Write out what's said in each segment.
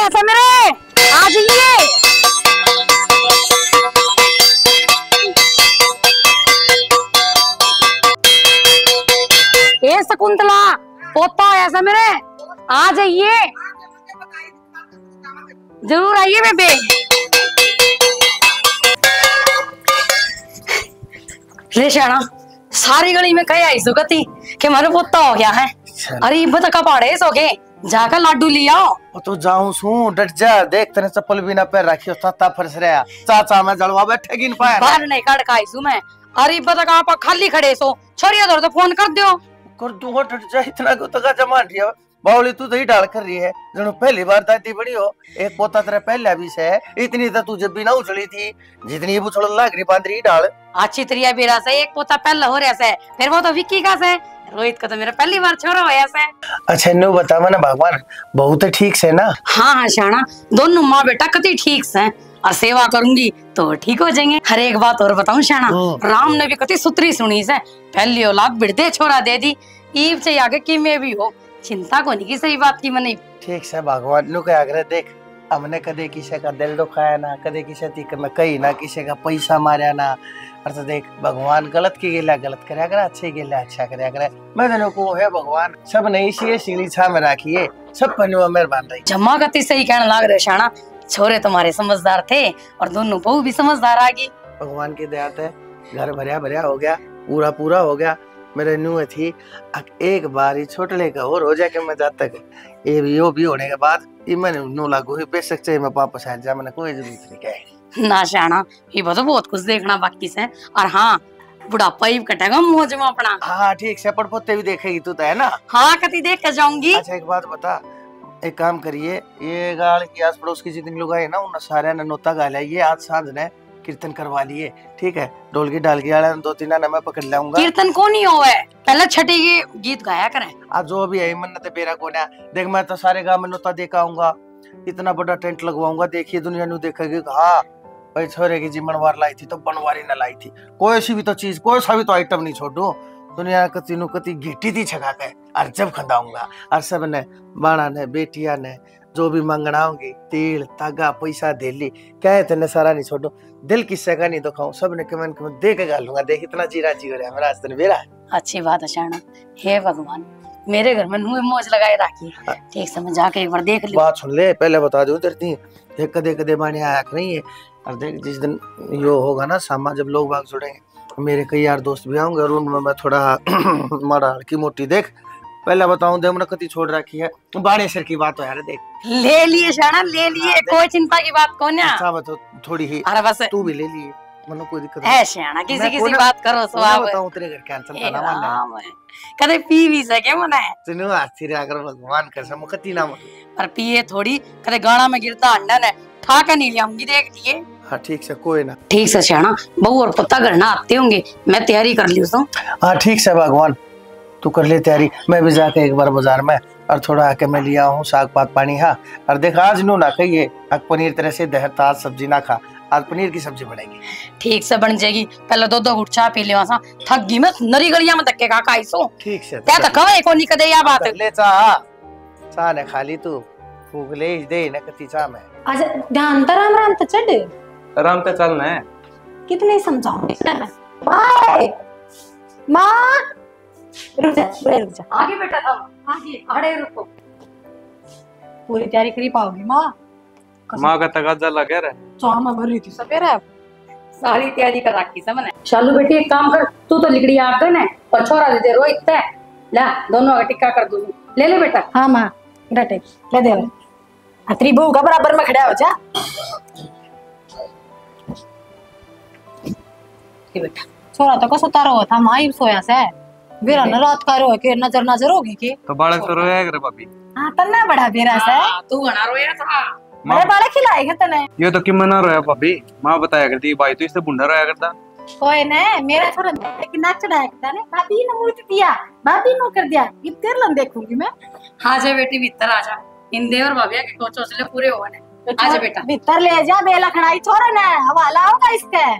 ऐसे मेरे आ जाइए। ए शकुंतला पोता ऐसा मेरे आ जाइए, जरूर आइए बेबे। ले शाना सारी गली में कहे आई सुगति कि मारे पोता हो गया है। अरे बता का पाड़े सो के जाकर लाडू लिया। तो जाऊं सू डट जा, देख तेरे चप्पल भी ना पैर रखी ता फरस रहा। चाचा मैं जलवा बैठे गिन पाया बाहर नहीं कड़ का आईसू मैं। अरे बता का आप खाली खड़े सो छोरिया दर तो फोन कर दियो। कर दूंगा डट जा, इतना को तका जमान रही है बावली तू तो ही डाल कर रही है जनो पहली बार दादी बड़ी हो। एक पोता तेरा पहले भी से इतनी तो तू जब भी ना उछली थी जितनी वो उछल लाग रही बांध रही डाल। अच्छी तरिया बेरा से एक पोता पहले हो रहा से, फिर वो तो विक्की का से, रोहित का तो मेरा पहली बार छोरा होया से। अच्छा नो बता ना भगवान बहुत ठीक से ना। हाँ हाँ शाना दोनों माँ बेटा कति ठीक से और सेवा करूंगी तो ठीक हो जाएंगे। हर एक बात और बताऊं शाना, राम ने भी कति सुतरी सुनी से, पहली औलाद बिरदे छोरा दे दी, ईब से आगे की में भी हो, चिंता को नहीं की सही बात की मने। ठीक से भगवान नु के आग्रह देख, हमने कदे किसी का दिल दुखाया ना, कदे किसी तीक में कही ना, किसी का पैसा मारा ना। और तो देख भगवान गलत की गेला गलत करे अगर अच्छे गेला अच्छा करे अगर मैं तेरे को है भगवान सब नहीं सी सीली छा में राखिए सब पन्नुआ मेहरबान रही। जम्मा गति सही कहने लाग रहे शाना, छोरे तुम्हारे समझदार थे और दोनों बहू भी समझदार आ गई। भगवान की दया से घर भरिया भरिया हो गया, पूरा पूरा हो गया। मेरे नुए थी एक बार ही छोटले का और हो जाए कि मैं जाता ये भी होने के बाद मैंने नो लागू ही बेशक चाहिए मैं वापस आ जा, मैंने कोई जरूरत नहीं क्या ना शाना ये बहुत कुछ देखना बाकी से। और हाँ बुढ़ापा ही कटेगा मौज में अपना। हाँ ठीक से पड़ पोते भी देखेगी तू तो है ना। हाँ कति देख कर जाऊंगी। अच्छा एक बात बता, एक काम करिए ये गाल की आस पड़ोस की जितनी लोग आए ना उन सारे ने नोता गा लिया, आज सांझ ने कीर्तन करवा लिए ठीक है। ढोल की डाल गया दो तीन आना मैं पकड़ लाऊंगा। कीर्तन को नहीं हो पहले छठी के गीत गाया करें। आज जो भी है मन्नत बेरा को ना देख मैं तो सारे गांव में नोता देखा आऊंगा, इतना बड़ा टेंट लगवाऊंगा, देखिए दुनिया नु देखेगी। हाँ भाई छोरे की जी मनवार लाई थी तो बनवारी न लाई थी, कोई सी भी तो चीज कोई सा भी तो आइटम नहीं छोड़ू दुनिया कति नु कति घिटी थी छका के और जब खंदाऊंगा। और सब ने बाणा ने बेटिया ने जो भी मंगना होंगी तेल तागा पैसा देली क्या तेने सारा नहीं छोड़ो, दिल किस्से का नहीं दिखाऊं सब ने कमेंट कमेंट दे के गालूंगा। देख इतना जी राजी हो रहा है मेरा आज दिन मेरा। अच्छी बात है शाना, हे भगवान मेरे घर में नुए मौज लगाए राखी। ठीक से मैं जाके एक बार देख लूं। बात सुन ले पहले बता दूं तेरी कदे कदे बाने आया नहीं है। और देख जिस दिन यो होगा ना सामा जब लोग बाग जुड़ेंगे मेरे कई यार दोस्त भी आऊंगे और उनमें मैं थोड़ा मारा की मोटी देख पहले बताऊं दे हमने कति छोड़ रखी है बाड़े सर की बात हो यार देख ले लिए शाना ले लिए, कोई चिंता की बात कौन है। अच्छा बता थोड़ी ही अरे बस तू भी ले लिए मनो कोई दिक्कत है शाना किसी किसी बात करो स्वाब बताऊं तेरे घर कैंसल करना मानना कदे पी भी सके मना है तूने आशीर्वाद अगर भगवान कर सम कति ना पर पिए थोड़ी कदे गाना में गिरता अंडन है ठाका नहीं लियाऊंगी देख लिए। हाँ ठीक से कोई ना ठीक से शाना बहू और पत्ता करना आते होंगे, मैं तैयारी कर ली तो। हाँ ठीक से भगवान तू कर ले तैयारी, मैं भी जाके एक बार बाजार में और थोड़ा आके मैं लिया हूँ साग पात पानी। हाँ और देख आज नू ना कहिए पनीर तरह से दहर ताज सब्जी ना खा, आज पनीर की सब्जी बनेगी। ठीक से बन जाएगी, पहले दो घुट चाय पी ले वहां थक गई मैं नरी गलियां में धक्के का आईसो। ठीक से क्या तक है कोनी कदे या बात ले चाह ने खाली तू फूक ले दे न कति चाह में। अच्छा ध्यान तो राम तो चढ़ आराम से चलना है कितने समझाऊंगी बाय मां रुक जा आगे बेटा था आगे खड़े रुको। पूरी तैयारी करी पाओगी मां? मां का तकाजा लगा रहा है चामा भर रही थी सपेरा सारी तैयारी कर रखी समझ। शालू बेटी एक काम कर तू तो लिकड़ी आप दे ने और छोरा दे दे रोहित ते ला दोनों का टिक्का कर दूं ले ले बेटा। हां मां डटे ले दे अतरी बहू का बराबर में खड़ा हो जा ये बेटा। छोरा तो कसो तारो था मां ही सोया से बेरा न रात का रो के नजर होगी के तो बालक तो रोया करे भाभी। हां तन्ना बड़ा बेरा से तू बना रोया था बड़े बालक खिलाएगा तने ये तो कि मना रोया भाभी, मां बताया करती भाई तो इससे बुंडा रोया करता कोई ने मेरा छोरा लेकिन नाच चढ़ाया करता ने भाभी ने मूर्ति दिया भाभी नो कर दिया ये तेरे लन देखूंगी मैं। हां जा बेटी भीतर आ जा इन देवर भाभी के चौचले पूरे होने आ जा बेटा भीतर ले जा बेला खड़ाई छोरा ने हवाला होगा इसके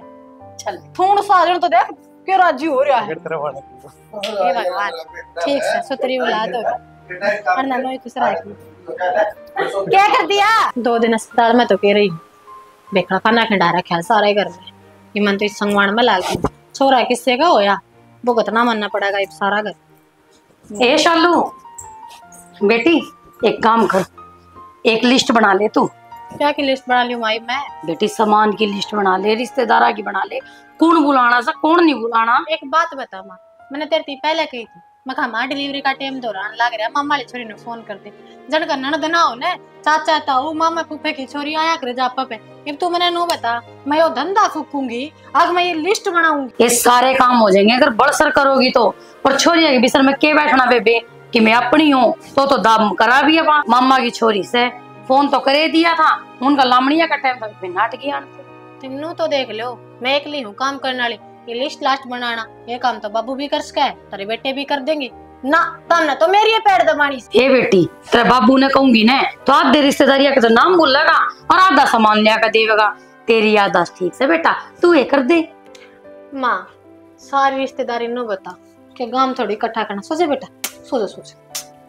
चल थोड़ा साजन तो देख के राजी हो रहा है। है हे भगवान ठीक से सुतरी औलाद होगा और ना नोई खुश रखी। क्या कर दिया? 2 दिन अस्पताल में तो कह रही बेखड़ा खाना खिंडा रखा है सारे घर में। ये मन तो इस संगवान में लाग गई। छोरा किससे का होया वो कितना मानना पड़ेगा ये सारा घर। ए शालू बेटी एक काम कर, एक लिस्ट बना ले तू। क्या की लिस्ट बना ली माई मैं? बेटी सामान की लिस्ट बना ले, रिश्तेदारा की बना ले, कौन बुलाना सा कौन नहीं बुलाना। एक बात बता माँ, मैंने तेरे ती पहले कही थी मैं कहा माँ डिलीवरी का टाइम दौरान लाग रहा मामा वाली छोरी ने फोन कर दे जड़ का ननद ना हो ने चाचा ताऊ मामा फूफे की छोरी आया करे जापा पे। अब तू मैंने नो बता मैं यो धंधा फूकूंगी आज मैं ये लिस्ट बनाऊंगी। ये सारे काम हो जाएंगे अगर बड़सर करोगी तो। और छोरिया के बिसर में के बैठना बेबे कि मैं अपनी हूँ तो दाम करा भी है। मामा की छोरी से फोन तो करे दिया था, उनका लामड़िया का टाइम था नाटकी तुमनु तो देख लो मैं अकेली हूँ काम करने वाली। ये लिस्ट लास्ट बनाना ये काम तो बाबू भी कर सका है, तेरे बेटे भी कर देंगे ना। तब ना तो मेरी ये पैर दबानी। ए बेटी तेरे बाबू ने कहूंगी ना तो आधे रिश्तेदारिया के तो नाम बोलेगा और आधा सामान लिया कर देगा। तेरी याददाश्त ठीक से बेटा तू ये कर दे। माँ सारी रिश्तेदारी नो बता कि गांव थोड़ी इकट्ठा करना सोचे बेटा सोचे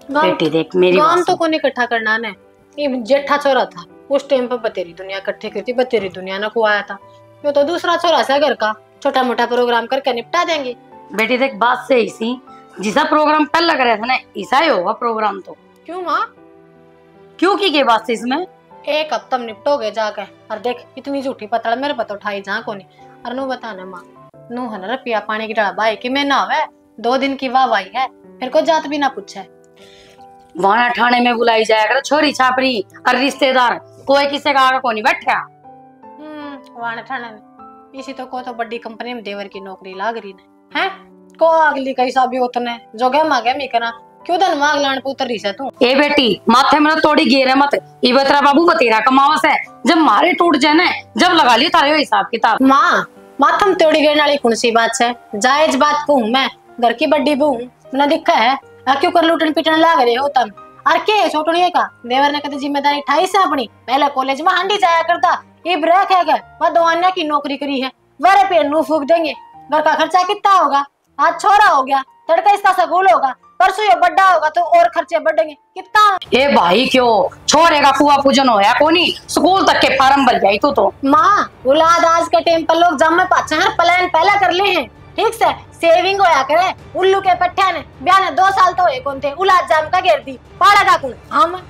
बेटी देख मेरी गांव तो कौन इकट्ठा करना है। ये जेठा छोरा था उस टाइम पर बतेरी दुनिया इकट्ठे करती बतेरी दुनिया ने खुआया था। ये तो दूसरा छोरा सा घर का छोटा मोटा प्रोग्राम करके निपटा देंगे। बेटी देख बात से इसी जिसा प्रोग्राम पहले करे थे ना ऐसा ही होगा प्रोग्राम तो। क्यों माँ? क्यों की बात से इसमें एक हफ्ता निपटोगे जाके और देख इतनी झूठी पतड़ मेरे पता उठाई जा को नहीं। और नू बताना माँ नू है ना रुपया पानी की डब्बा है कि मैं ना आवे 2 दिन की वाह वाई है फिर को जात भी ना पूछे। वहां ठाणे में बुलाई जाया कर छोरी छापरी और रिश्तेदार कोई किसी का आगे को नहीं बैठा। वहां ठाणे में इसी तो को तो बड़ी कंपनी में देवर की नौकरी लाग रही ने हैं को अगली कैसा भी उतने जो गए मांगे मी करा क्यों धन मांग लान पे उतर रही से तू। ए बेटी माथे में तोड़ी गिरे मत ये बतरा बाबू बतेरा कमावस है जब मारे टूट जाए ना जब लगा लिया तारे हिसाब किताब। माँ माथम तोड़ी गिरने वाली कौन सी बात है? जायज बात कहूँ मैं घर की बड़ी बहू मैंने दिखा है क्यों कर लूटन पिटन लाग रहे हो तम। और के छोटनिए का देवर ने कहते जिम्मेदारी उठाई से अपनी पहले कॉलेज में हांडी जाया करता ये ब्रेक है क्या वह दवानिया की नौकरी करी है वरे पे नू फूक देंगे। घर का खर्चा कितना होगा? आज छोरा हो गया तड़का इसका स्कूल होगा परसों ये बड़ा होगा तो और खर्चे बढ़ेंगे कितना। ए भाई क्यों छोरे का फुआ पूजन होया कोनी स्कूल तक के फार्म भर जाई तो माँ औलाद आज के टाइम पर लोग जम में पाछे हैं प्लान पहले कर ले हैं ठीक से सेविंग होया करे। उल्लू के पट्ठा ने ब्याह ने 2 साल तो कौन थे औलाद जाम का घेर दी पाड़ा का कुल हम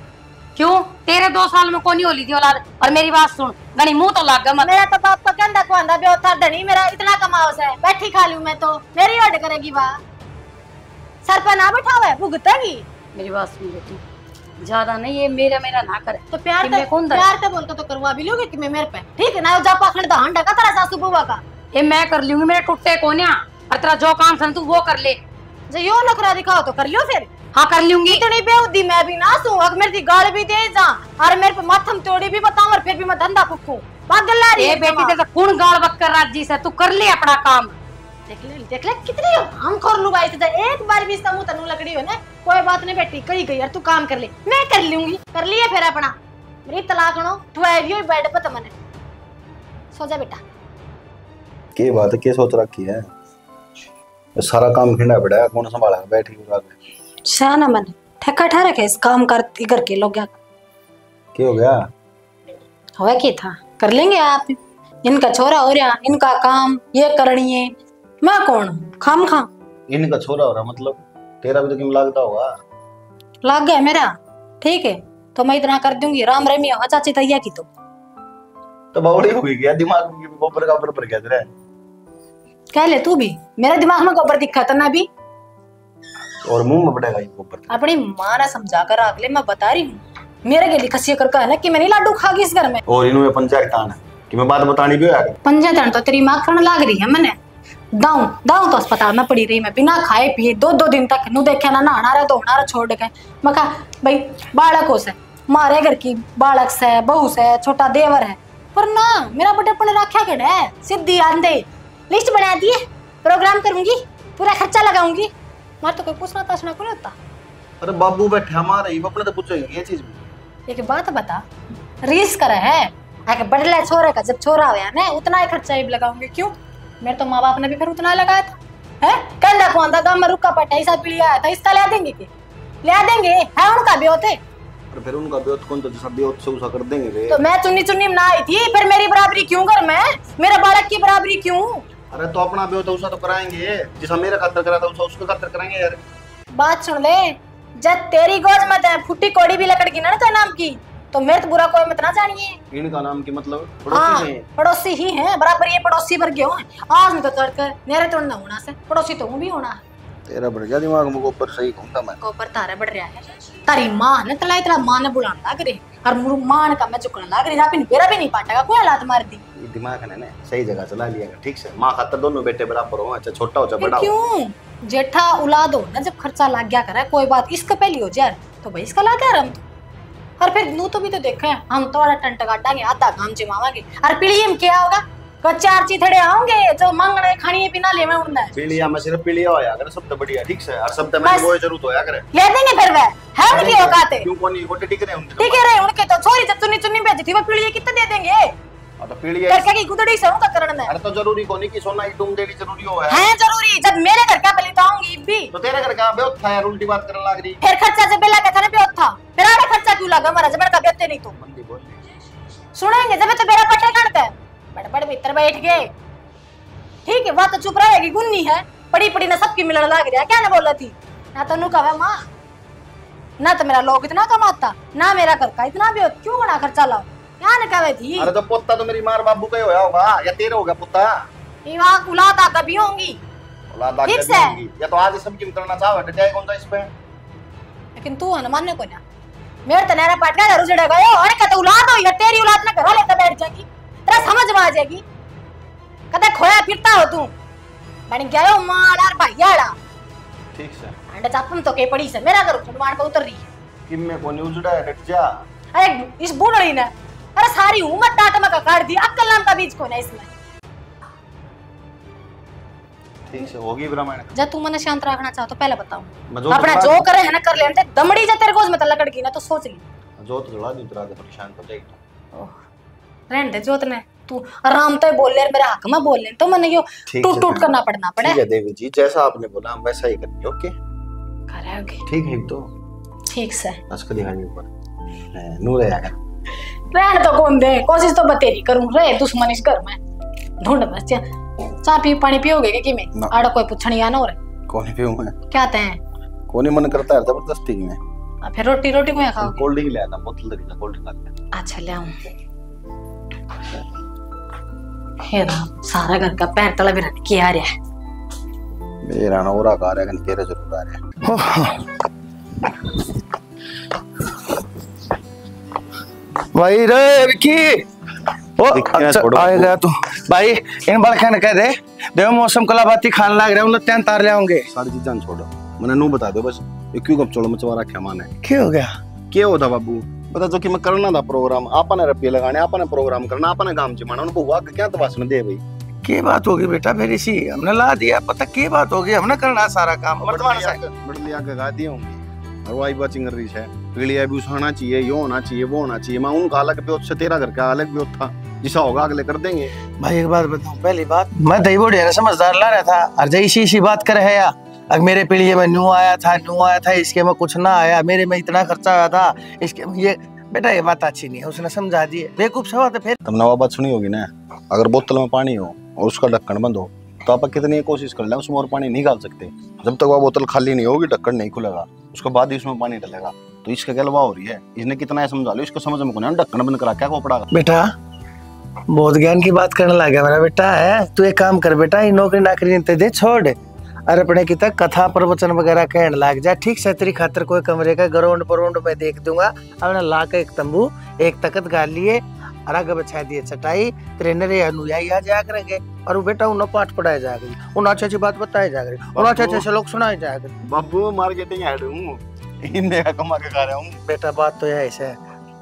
क्यों तेरे 2 साल में कोनी होली थी औलाद। और मेरी बात सुन गनी मुंह तो लाग मत। मेरा तो बाप का कंधा कुआंदा भी होता धनी मेरा इतना कमाओ है बैठी खा लूं मैं तो मेरी हट करेगी वाह सर पर ना बैठावा है भुगतेगी। मेरी बात सुन बेटी ज्यादा नहीं ये मेरा ना करे तो प्यार तो बोल के तो करवा भी लोगे कि मैं मेरे पे ठीक है ना जापा खंडा हंडा का तेरा सासू बुआ का ये मैं कर लूंगी मेरे टूटे कोन्या और तेरा जो काम था तू वो कर ले। जो यो नखरा दिखाओ तो कर लियो फिर। हाँ कर लूंगी। इतनी बेउद्दी मैं भी ना सू अगर मेरी गाल भी दे जा और मेरे पे माथम तोड़ी भी बताऊं और फिर भी मैं धंधा फूकूं पागल ला रही है बेटी तेरे कौन गाल बक्कर राजी से तू कर ले अपना काम। देख ले कितनी हम कर लू भाई तुझे एक बार भी इसका मुंह तनु लकड़ी हो ना कोई बात नहीं बेटी कही गई यार तू काम कर ले मैं कर लूंगी कर लिए फिर अपना मेरी तलाक नो तू आइयो बेड पे तमने सो जा बेटा। के बात है के सोच रखी है सारा काम खिंडा पड़ा है कौन संभाला बैठी हो रात शाना मन ठेका ठा रखे इस काम करती करके लोग क्या हो गया होया क्या था कर लेंगे आप इनका छोरा हो रहा इनका काम ये करनी है मैं कौन खाम खा इनका छोरा हो रहा मतलब तेरा भी तो क्यों लगता होगा लग गया मेरा ठीक है तो मैं इतना कर दूंगी राम रमी हो चाची तैया की तो बावड़ी हो गई क्या दिमाग में गोबर का ऊपर क्या तेरा कह ले तू भी मेरे दिमाग में गोबर दिखा था ना अभी और मुंह में पड़ेगा ये गोबर अपनी माँ ने समझा कर अगले मैं बता रही हूँ मेरे के लिए खसिया कर है ना कि मैंने लाडू खा गई इस घर में और इन्होंने पंचायत तान है कि मैं बात बतानी भी है पंचायत तो तेरी माँ खाने लाग रही है मैंने दाऊ तो अस्पताल में पड़ी रही मैं बिना खाए पिए 2 दिन तक नु देखे ना नहाना रहा धोना रहा छोड़ के मैं कहा भाई बालकों से मारे घर की बालक से बहू से छोटा देवर है पर ना मेरा बड़ेपन रखा कड़ा है सीधी आंधे लिस्ट बना दी है प्रोग्राम करूंगी पूरा खर्चा लगाऊंगी मार तो कोई पूछना ताछना को नहीं होता। अरे बाबू बैठा हमारे अपने तो पूछेगी ये चीज भी एक बात बता रीस कर है आके बड़ला छोरे का जब छोरा होया ना उतना ही खर्चा ही लगाऊंगी क्यों मेरे तो माँ बाप ने भी फिर उतना लगाया था है कंधा को अंधा गांव में रुका पटा ऐसा पीढ़ी आया था इसका ले देंगे के ले देंगे है उनका भी होते और फिर उनका ब्योत कौन तो जैसा ब्योत से उसा कर देंगे रे। तो मैं चुन्नी चुन्नी में ना आई थी, फिर मेरी बराबरी क्यों कर, मैं मेरा बालक की बराबरी क्यों? अरे तो अपना ब्योत उसा तो कराएंगे, जैसा मेरा खातर करा था उसा उसका खातर कराएंगे यार। बात सुन ले, जब तेरी गोज में है फुट्टी कोड़ी भी लकड़ की ना तेरे नाम की, तो मेरे तो बुरा कोई मत ना जानिए। इनका नाम की मतलब हाँ, पड़ोसी हैं। पड़ोसी ही हैं, बराबर ये पड़ोसी वर्ग क्यों है। आज में तो चढ़कर मेरे तो ना होना से पड़ोसी तो हूँ भी होना है। तेरा बढ़ गया दिमाग में ऊपर सही घूमता मैं। ऊपर तारा बढ़ रहा है, तारी माँ ने तला इतना माँ ने बुलाने लग रही और मुरु माँ का मैं चुकने लग रही, आपने बेरा भी नहीं पाटेगा, कोई हालात मार दी। ये दिमाग है ना सही जगह चला लिया ठीक से। माँ खातर दोनों बेटे बराबर हो, अच्छा छोटा हो चाहे बड़ा हो। क्यों जेठा औलाद हो ना, जब खर्चा लग गया करे कोई बात, इसका पहली हो जाए तो भाई इसका ला गया हम तो। और फिर नू तो भी तो देखे हम थोड़ा टंट काटांगे, आधा काम जमावांगे और पीढ़ी में क्या होगा, चार चीथड़े आओगे जो मांगने खानी बिना ले में उड़ना है। पीलिया में सिर्फ पीलिया होया करे, सब तो बढ़िया ठीक से। और सब तो मैं वो जरूरत होया करे ले देंगे फिर वह है उनकी औकात है। क्यों कोनी गोटे टिक रहे उनके ठीक है रे उनके तो छोरी जब चुन्नी चुन्नी भेजी थी वो पीढ़ी कितने दे देंगे? हां तो पीलिया करके की गुदड़ी से उनका करना है। अरे तो जरूरी कोनी कि सोना ही तुम देनी जरूरी हो है जरूरी, जब मेरे घर का पहले तो आऊंगी भी तो तेरे घर का बेवत था यार, उल्टी बात करने लग रही। फिर खर्चा जब बेला का था ना बेवत था, फिर आड़ा खर्चा क्यों लगा हमारा जब का बेते नहीं तो मंदी बोल सुनेंगे जब तो मेरा पट्टे काटता है बड़े बड़े भीतर बैठ गए। ठीक है बात तो चुप रहेगी, गुन्नी है पड़ी पड़ी ना सबकी मिलने लग रहा है। क्या ना बोल रही थी ना तो नुका है माँ ना तो मेरा लोग इतना कमाता ना मेरा घर का इतना भी हो, क्यों बड़ा खर्चा लाओ क्या ना कहे थी। अरे तो पोता तो मेरी मार बाबू का ही होया होगा या तेरे होगा पुत्ता? ये वहाँ औलाद आ कभी होंगी औलाद आ ठीक कभी से। होगी या तो आज सब की करना चाहो हट जाए कौन सा इस पे। लेकिन तू है ना मानने को ना मेरे तो नहरा पाटना घर उजड़ गए और कहते औलाद हो या तेरी औलाद ना घर लेकर बैठ जाएगी, तेरा समझ में आ जाएगी। कदे खोया फिरता हो तू बन गया हो मार भैयाड़ा ठीक से। अंडा चापम तो के पड़ी से मेरा घर उठवान पे उतर रही है। किम में कोनी उजड़ा है डट जा। अरे इस बूढ़ी ने अरे सारी उम्र टाट में काट दी, अक्कल नाम का बीज को ना इसमें। ठीक से होगी ब्राह्मण। जब तू मने शांत रखना चाहो तो पहले बताओ मैं अपना जो करे है ना कर लेते दमड़ी जा तेरे को में लकड़ की ना तो सोच ली जो तो जला दी तेरा परेशान कर जाएगी तो रहने दे जोत ने तू आराम से बोल ले मेरे हक में बोल ले तो मने यो टूट टूट करना पड़ना पड़े। ठीक है देवी जी जैसा आपने बोला हम वैसा ही करेंगे। ओके करोगे ठीक है तो ठीक से बस कली हानि ऊपर नूर है यार रहने तो कौन दे, कोशिश तो बतेरी करूं रे दुश्मन इस घर में ढूंढ बस चाय पी पानी पियोगे कि मैं आड़ा कोई पूछनी आ ना और कौन पीऊं मैं क्या ते कौन मन करता है जबरदस्ती में। फिर रोटी रोटी को खाओ कोल्ड ड्रिंक ले आता बोतल लगी कोल्ड ड्रिंक ला। अच्छा ले आऊं हे राम सारा घर का पैर तला भी रख के आ रहा है मेरा ना ओरा का रहा है तेरे जरूर आ रहा है भाई रे विकी ओ अच्छा आएगा तू भाई इन बार खाने कह दे देव मौसम कलाबाती खाने लग रहा हूं लत्ते तार ले आऊंगे सारी चीजें छोड़ो मैंने नू बता दो बस ये क्यों कब चोड़ मचवा रखा माने क्या हो गया क्या होता बाबू बता जो कि मैं करना था प्रोग्राम आपने रुपये लगाने आपने प्रोग्राम करना आपने काम जमाना उनको हुआ क्या तो भाषण दे भाई क्या बात होगी बेटा फिर इसी हमने ला दिया पता क्या बात होगी हमने करना सारा काम वर्तमान से बड़ली आके गा दिए होंगे और वाई बाचिंग कर रही है पीढ़िया भी होना चाहिए ये होना चाहिए वो होना चाहिए मैं उनका अलग भी से तेरा घर का अलग भी था जिसा होगा अगले कर देंगे। भाई एक बात बताऊं पहली बात मैं दही बोड़ी समझदार ला रहा था और जय इसी बात कर है यार अगर मेरे पीढ़ी में नू आया था इसके में कुछ ना आया मेरे में इतना खर्चा आया था इसके ये बेटा ये बात अच्छी नहीं है उसने समझा दी बेवकूफ से बात है। फिर तुमने वो बात सुनी होगी ना अगर बोतल में पानी हो और उसका ढक्कन बंद हो तो आप कितनी कोशिश कर ले उसमें और पानी निकाल सकते जब तक वो बोतल खाली नहीं होगी ढक्कन नहीं खुलेगा उसके बाद ही उसमें पानी डलेगा। तो इसका क्या हो रही है इसने कितना समझा लो इसको समझ में कौन ढक्कन बंद करा क्या को पड़ा बेटा बहुत ज्ञान की बात करने लगा मेरा बेटा है तू एक काम कर बेटा ये नौकरी नाकरी दे छोड़ और अपने की तक कथा प्रवचन वगैरह कहने लग जा ठीक से तेरी खातर कोई कमरे का ग्राउंड पराउंड में देख दूंगा अपने ला के एक तंबू एक तकत गाल लिए और आगे बिछा दिए चटाई ट्रेनर अनुयायी आ जाया करेंगे और वो बेटा उन्हें पाठ पढ़ाया जाएगा उन्हें अच्छी अच्छी बात बताया जाएगा और अच्छे अच्छे लोग सुनाए जाएगा। बाबू मार्केटिंग हेड हूँ इनने का कमा के खा रहा हूँ बेटा बात तो यही है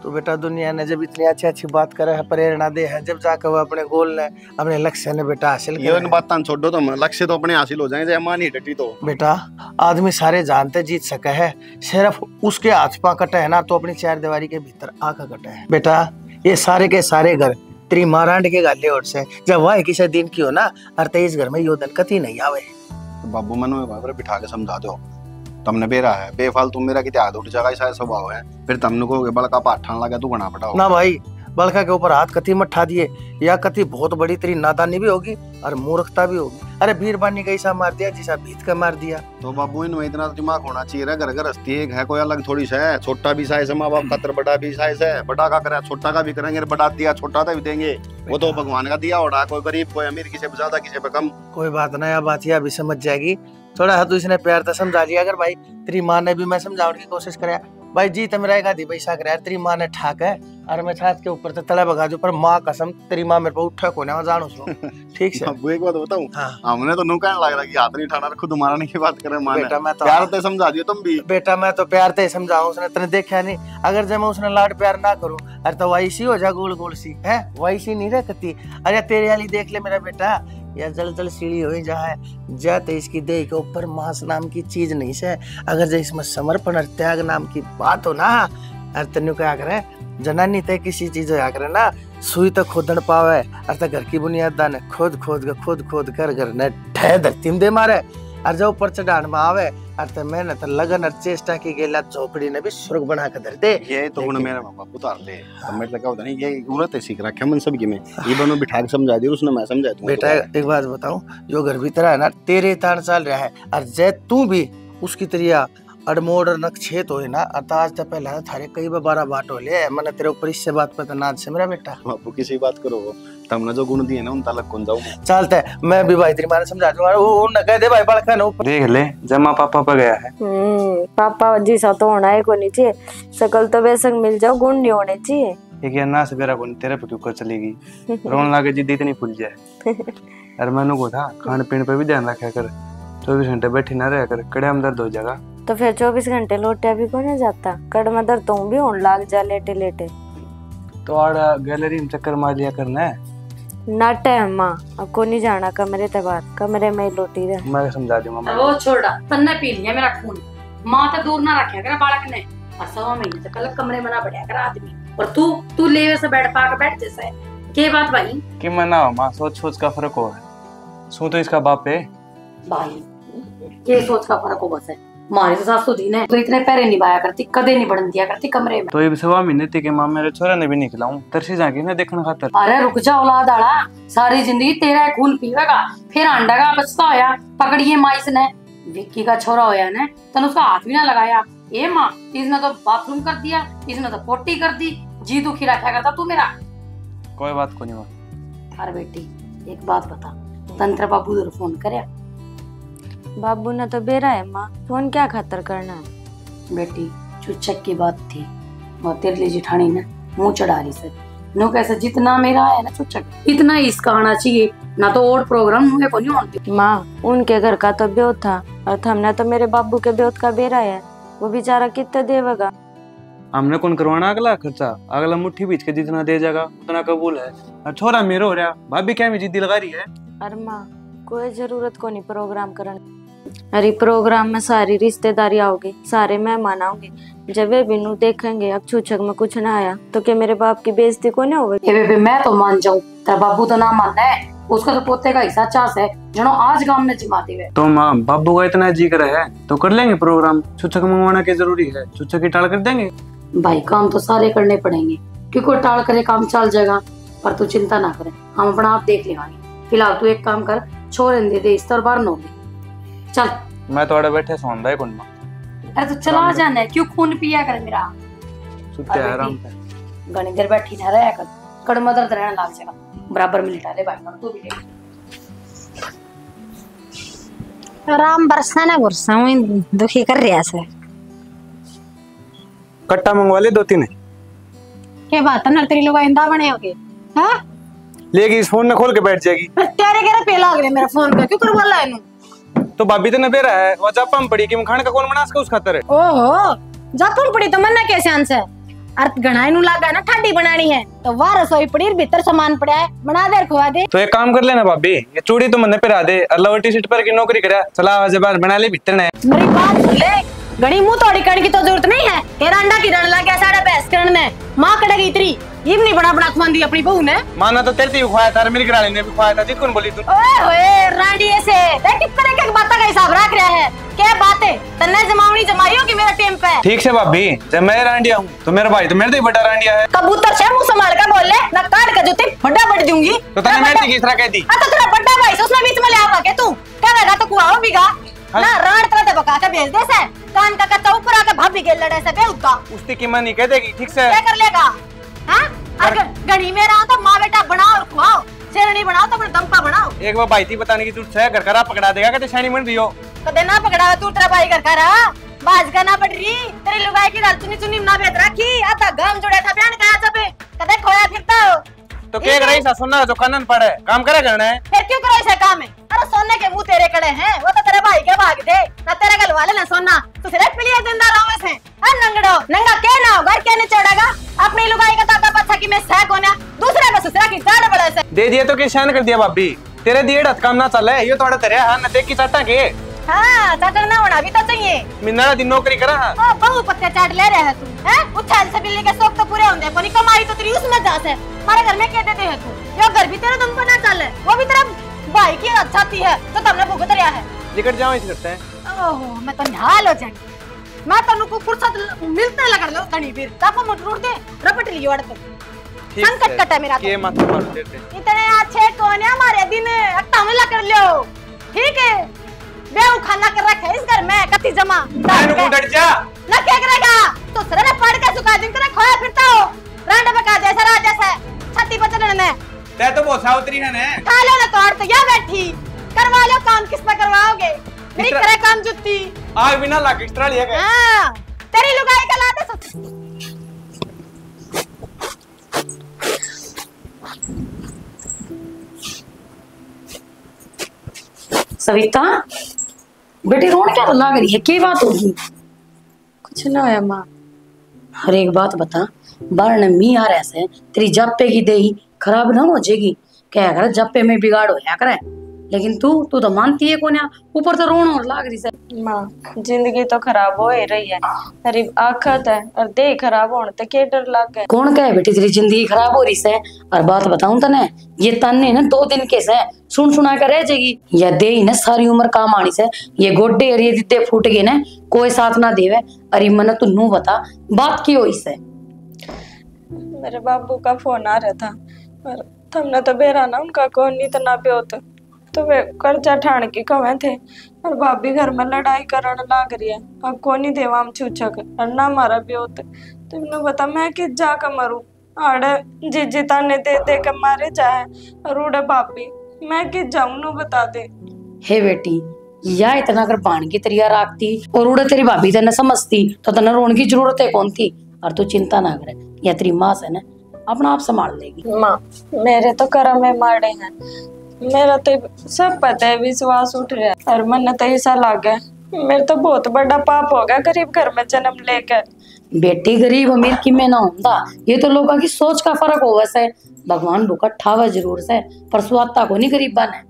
तो बेटा दुनिया ने जब इतनी अच्छी अच्छी बात करे है प्रेरणा दे है जब जाकर वो अपने गोल ने अपने लक्ष्य ने बेटा हासिल ये बात छोड़ो तो लक्ष्य तो अपने हासिल हो जाएंगे मानी डटी तो बेटा आदमी सारे जानते जीत सके है सिर्फ उसके हाथ पा कटे है ना तो अपनी चार दीवारी के भीतर आका कटे है। बेटा ये सारे के सारे घर तेरी महारांड के गाले और से जब वह किसी दिन की हो ना और 23 घर में यो दिन कति नहीं आवे। बाबू मनो बिठा के समझा दो तुमने बेरा है बेफालतू मेरा कितने हाथ उठ जाएगा ऐसा स्वभाव है, फिर तुमने कहोगे बड़का पाठान लगा तू घना पटाओ ना भाई, बड़का के ऊपर हाथ कति मत ठा दिए, या कति बहुत बड़ी तेरी नादानी भी होगी और मूर्खता भी होगी। अरे बीरबानी का ऐसा मार दिया जैसा भीत का मार दिया। तो बाबू इनमें इतना तो दिमाग होना चाहिए, घर घर हस्ती एक है, कोई अलग थोड़ी सा है, छोटा भी साइज है माँ बाप खातर, बड़ा भी साइज है, बड़ा का करे छोटा का भी करेंगे, बड़ा दिया छोटा का भी देंगे, वो तो भगवान का दिया होगा, कोई गरीब कोई अमीर, किसी पे ज्यादा किसी पे कम। कोई बात ना, यह बात यह अभी समझ जाएगी, थोड़ा है तो इसने प्यार तो समझा लिया। अगर भाई तेरी माँ ने भी मैं समझाने की कोशिश करे भाई जी तुम रहेगा दी पैसा करे, तेरी माँ ने ठाक है और मैं छात के ऊपर तो तले भगा जो, पर माँ कसम तेरी माँ मेरे को उठा को ना जानू सो। ठीक है अब एक बात बताऊं, हाँ। हमने तो नुकान लग रहा कि हाथ नहीं उठाना, खुद मारने की बात करे मां ने। बेटा मैं तो प्यार से समझा दियो तुम भी। बेटा मैं तो प्यार से समझाऊं, उसने तने देखा नहीं, अगर जब मैं उसने लाड प्यार ना करूं अरे तो वैसी हो जा गोल गोल सी है, वैसी नहीं रखती। अरे तेरे वाली देख ले मेरा बेटा, या जल जल सीढ़ी हो जहाँ जाते इसकी देह के ऊपर मांस नाम की चीज नहीं से, अगर जो इसमें समर्पण और त्याग नाम की बात हो ना, अरे तेन क्या करे जनानी ते किसी चीज होया करे ना, सुई तो खोदन पावे और तो घर की बुनियाद दाने खोद खोद कर घर ने ढह धरती में दे मारे, और जो ऊपर चढ़ान में आवे और तो मेहनत लगन और चेष्टा की गेला झोपड़ी ने भी स्वर्ग बना कर धर दे। ये तो गुण मेरे माँ बाप उतार ले, तो मेरे क्या होता नहीं, ये गुरत है सीख रखा मन सबकी में, ये दोनों बिठा के समझा दिया उसने, मैं समझा दूं। बेटा एक बात बताऊं, जो घर भीतर है ना तेरे तार चल रहा है, और जय तू भी उसकी तरिया अड़मोड़ और नक्षेत हो ना, आज तो पहले थारे कई बार बात हो ले, मैंने तेरे ऊपर इससे बात पता नाज से मेरा बेटा। बापू किसी बात करो, तुमने जो गुण दिए ना उन तलक कौन जाऊं चलते है, मैं भी भाई तेरी माँ ने समझा दूंगा, वो न कह दे भाई बड़का ना ऊपर देख ले जमा पापा पे गया है। पापा जी सा तो होना है को नीचे, शकल तो वैसे मिल जाओ, गुण नहीं होने चाहिए। एक ना से बेरा को तेरे पे क्यों कर चलेगी, रोन लागे जिद्दी इतनी फूल जाए। अरे मैंने को था खाने पीने पे भी ध्यान रखा कर, 24 घंटे बैठी ना रहा कर, कड़े में दर्द हो जाएगा। तो फिर 24 घंटे लोटिया भी को नहीं जाता, कड़ में दर्द तो भी होने लाग जा लेटे लेटे। तो आड़ा गैलरी में चक्कर मार लिया करना है नाटे है माँ, अब को नहीं जाना कमरे ते बाहर, कमरे में ही लोटी रहे। मैं समझा दूंगा। वो छोड़ा तन्ने पी लिया मेरा खून, माँ तो दूर ना रखा कर बालक ने, और 1.25 महीने तक अलग कमरे में ना बैठा कर आदमी, और तू लेवे से बैठ पा के बैठ जैसा है के बात भाई कि मैं ना माँ सोच का फर्क हो है, सो तो इसका बाप है भाई, ये सोच का फर्क हो बस है। हमारी तो सासू थी ने तो इतने पैरे निभाया करती, कदे नहीं बढ़न दिया करती कमरे में। तो ये 1.25 महीने थी कि माँ मेरे छोरा ने भी नहीं खिलाऊं, तरसी जाके ना देखने खातर। अरे रुक जा औलाद आड़ा, सारी जिंदगी तेरा खून पीवेगा, फिर अंडा का बचता होया पकड़िए माइस ने, विक्की का छोरा होया ने तन उसका हाथ भी ना लगाया। ए माँ इसने तो बाथरूम कर दिया, इसने तो पोटी कर दी, जी दुखी रखा करता तू मेरा। कोई बात को नहीं माँ। अरे बेटी एक बात बता, तंत्र बाबू जरूर फोन करे। बाबू ने तो बेरा है माँ, फोन क्या खातर करना है। बेटी चुचक की बात थी, वो तेरे लिए जिठानी ने मुंह चढ़ा रही से, नो कैसे जितना मेरा है ना चुचक इतना इसका आना चाहिए ना, तो और प्रोग्राम मुझे को नहीं होती। माँ उनके घर का तो ब्योह था, और हमने तो मेरे बाबू के ब्योह का बेरा है, वो बेचारा कितना देवेगा। हमने कौन करवाना अगला खर्चा, अगला मुट्ठी बीच के जितना दे जाएगा उतना कबूल है। और छोरा मेरो हो रहा, भाभी क्या में जिद्दी लगा रही है। अरे माँ कोई जरूरत को नहीं प्रोग्राम करने, अरे प्रोग्राम में सारी रिश्तेदारी आओगे, सारे मेहमान आओगे, जब वे बिनु देखेंगे अब छूछक में कुछ ना आया तो क्या मेरे बाप की बेइज्जती को नहीं होगी। मैं तो मान जाऊँ, तेरा बाबू तो ना मानना है, उसका तो पोते का हिस्सा चास है जनो आज गांव में जिमाते हुए। तो माँ बाबू का इतना जी कर है तो कर लेंगे प्रोग्राम, छूछक मंगवाना क्या जरूरी है, छूछक की टाल कर देंगे। भाई काम तो सारे करने पड़ेंगे, क्योंकि टाल करे काम चल जाएगा, पर तू चिंता ना करे, हम अपना आप देख लेंगे। फिलहाल तू एक काम कर, छोड़ दे इस तरह बार नो चल। मैं थोड़ा बैठे सोन रहा है। अरे तो चला जाना है, क्यों खून पिया कर मेरा, सुते आराम से घनी देर बैठी ना रहा कर, कड़मा दर्द रहने लग जाएगा, बराबर में लिटा ले भाई तू भी ले। राम बरसा ना गुस्सा में दुखी कर रहा से, कट्टा मंगवा ले 2-3 क्या बात है ना, तेरी लोग आइंदा बने होगे हां, लेगी इस फोन में खोल के बैठ जाएगी। तेरे के पे लाग रहे मेरा फोन का, क्यों करवा ला इनु। तो भाभी तो नबे रहा है, वो जापम पड़ी कि खाने का कौन बना सके उस खातर है। ओहो जापम पड़ी तो मन्ना कैसे आंस है, अर्थ गणाई नु लागा ना ठाडी बनानी है तो वाह रसोई पड़ी भीतर सामान पड़ा है, बना दे खवा दे। तो एक काम कर लेना भाभी, ये चूड़ी तो मन पे रा दे, अल्लाह टी शर्ट पर की नौकरी करा, चला आज बार बना ले भीतर ने। मेरी बात सुन ले, घणी मुंह तोड़ी करने की तो जरूरत नहीं है, तेरा अंडा की रण लग गया सारा बहस करने में, मां कड़ेगी इतरी ये भी नहीं बना बना खुआ दी अपनी बहू ने। माना तो तेरे से खुआया था, मेरी घराली ने भी खुआया था। जित कौन बोली तू? ओए होए रांडी ऐसे किस तरह के बात का हिसाब रख रहा है? क्या बात है? तन्ने जमावनी जमाई हो कि मेरा टेम पे? ठीक से भाभी, जब मैं रांडिया हूँ तो मेरा भाई तो मेरे से बड़ा रांडिया है। कबूतर से मुंह संभाल कर बोल ले, ना काट के जूते बड़ा बढ़ दूंगी। तो तने मेरे से किस तरह कह दी? तो तेरा बड़ा भाई से उसमें बीच में ले आऊंगा के तू? कहेगा तो कुआओ बिगा ना राण तरह ते बका के भेज दे से। कान का कच्चा ऊपर आके भाभी के लड़े से बेउका उसकी कीमत नहीं कह देगी ठीक से? क्या कर लेगा? हां अगर गणी में रहा तो माँ बेटा बनाओ और खुआओ, शेरनी बनाओ तो अपने दम पर बनाओ। एक बार भाई थी बताने की तू से घर करा पकड़ा देगा कि शैनी मन दियो कदे ना पकड़ा तू तेरा भाई घर करा बाज का ना पड़ रही तेरी लुगाई की दाल चुनी चुनी ना बेच रखी आता गाम जुड़ा था बयान कहा सब कदे खोया फिरता हो तो क्या रही सा सुनना जो कानन पड़े काम करे करना है। फिर क्यों करो ऐसा काम है? अरे सोने के मुंह तेरे कड़े हैं, वो तो तेरे भाई के भाग दे ना तेरे गल वाले ना सोना तू सिर्फ पिलिया जिंदा रहो से। अरे नंगड़ो नंगा के ना घर के नहीं चढ़ेगा अपनी लुगाई का ताता पछा की मैं सह कोना दूसरे में ससुरा की जाड़ बड़ा से दे दिए तो किसान कर दिया भाभी। तेरे दिए डट काम ना चले ये थोड़ा तेरे हां न देख की चाटा के। हां चाटा ना होना भी तो चाहिए। मिन्ना दिन नौकरी करा हां ओ बहु पत्ते चाट ले रहे है तू हैं उछाल से बिल्ली के शौक तो पूरे होंगे कोनी कमाई तो तेरी उसमें जा से हमारे घर में कह देते हैं तू यो घर भी तेरा दम पर ना चले वो भी तेरा भाई की अच्छा थी है तो तुमने भुगत रिया है। निकट जाओ इस करते हैं। ओहो मैं तो निहाल हो जाएंगी मैं तन्नू को फुर्सत मिलते लगा लो तनी फिर ताको मत रोड दे रपट लियो अड़ संकट कटा मेरा के माथा मार देते इतने अच्छे कौन है हमारे दिन अट्टावला कर लियो ठीक है बेऊ खाना कर रखे इस घर में कति जमा डट जा ना क्या करेगा तो सर ने पढ़ के सुखा दिन तेरे खोया फिरता हो रांड बका जैसा राजा से छाती बचने ने ते तो बहुत सावत्री है ने खा लो ना तोड़ तो या बैठी करवा लो काम किस पे करवाओगे नहीं करे काम जुत्ती आग बिना लाख एक्स्ट्रा लिया गया हां तेरी लुगाई का लाते सविता बेटी रोन क्या लग रही है क्या बात होगी? कुछ ना है माँ। हर एक बात बता बार ने मी आ रहा से तेरी जप्पे की देही खराब ना हो जाएगी क्या कर जप्पे में बिगाड़ हो या करे लेकिन तू तो मानती है कोन्या ऊपर तो रोना और लाग रही से। माँ जिंदगी तो खराब हो ही रही है तेरी आखत है और देह खराब होने ते के डर लग गए। कौन कहे बेटी तेरी जिंदगी खराब हो रही से और बात बताऊं तने ये ताने ना 2 दिन के से सुन सुना कर रह जाएगी या दे ही ना सारी उम्र काम आनी से ये गोड्डे और ये दिद्दे फूट गए ना कोई साथ ना देवे। अरे मन तू नू बता बात की हुई से? मेरे बाबू का फोन आ रहा था पर तुमने तो बेरा ना उनका कौन नहीं तो ना प्योत तो वे कर्जा ठाण के कवे थे और भाभी घर में लड़ाई करने लाग रही है अब कौन ही देवा हम छूछक और ना मारा प्योत तुमने बता मैं कि जा कर मरू आड़े जीजी ताने दे दे के मारे जाए और उड़े भाभी मैं कि जाऊं नु बता दे। हे बेटी या इतना अगर बाण की तरिया राखती और उड़े तेरी भाभी तेने समझती तो तेने रोने की जरूरत है कौन थी। और तू चिंता ना करे या तेरी माँ से ना अपना आप संभाल लेगी। माँ मेरे तो कर्म में मारे हैं मेरा तो सब पता है विश्वास उठ रहा है और मन तो ऐसा लग गया मेरे तो बहुत बड़ा पाप हो गया गरीब घर में जन्म लेकर। बेटी गरीब अमीर की में ना होता ये तो लोगों की सोच का फर्क हो वैसे भगवान भूखा ठावा जरूर से पर स्वात्ता को नहीं गरीब बने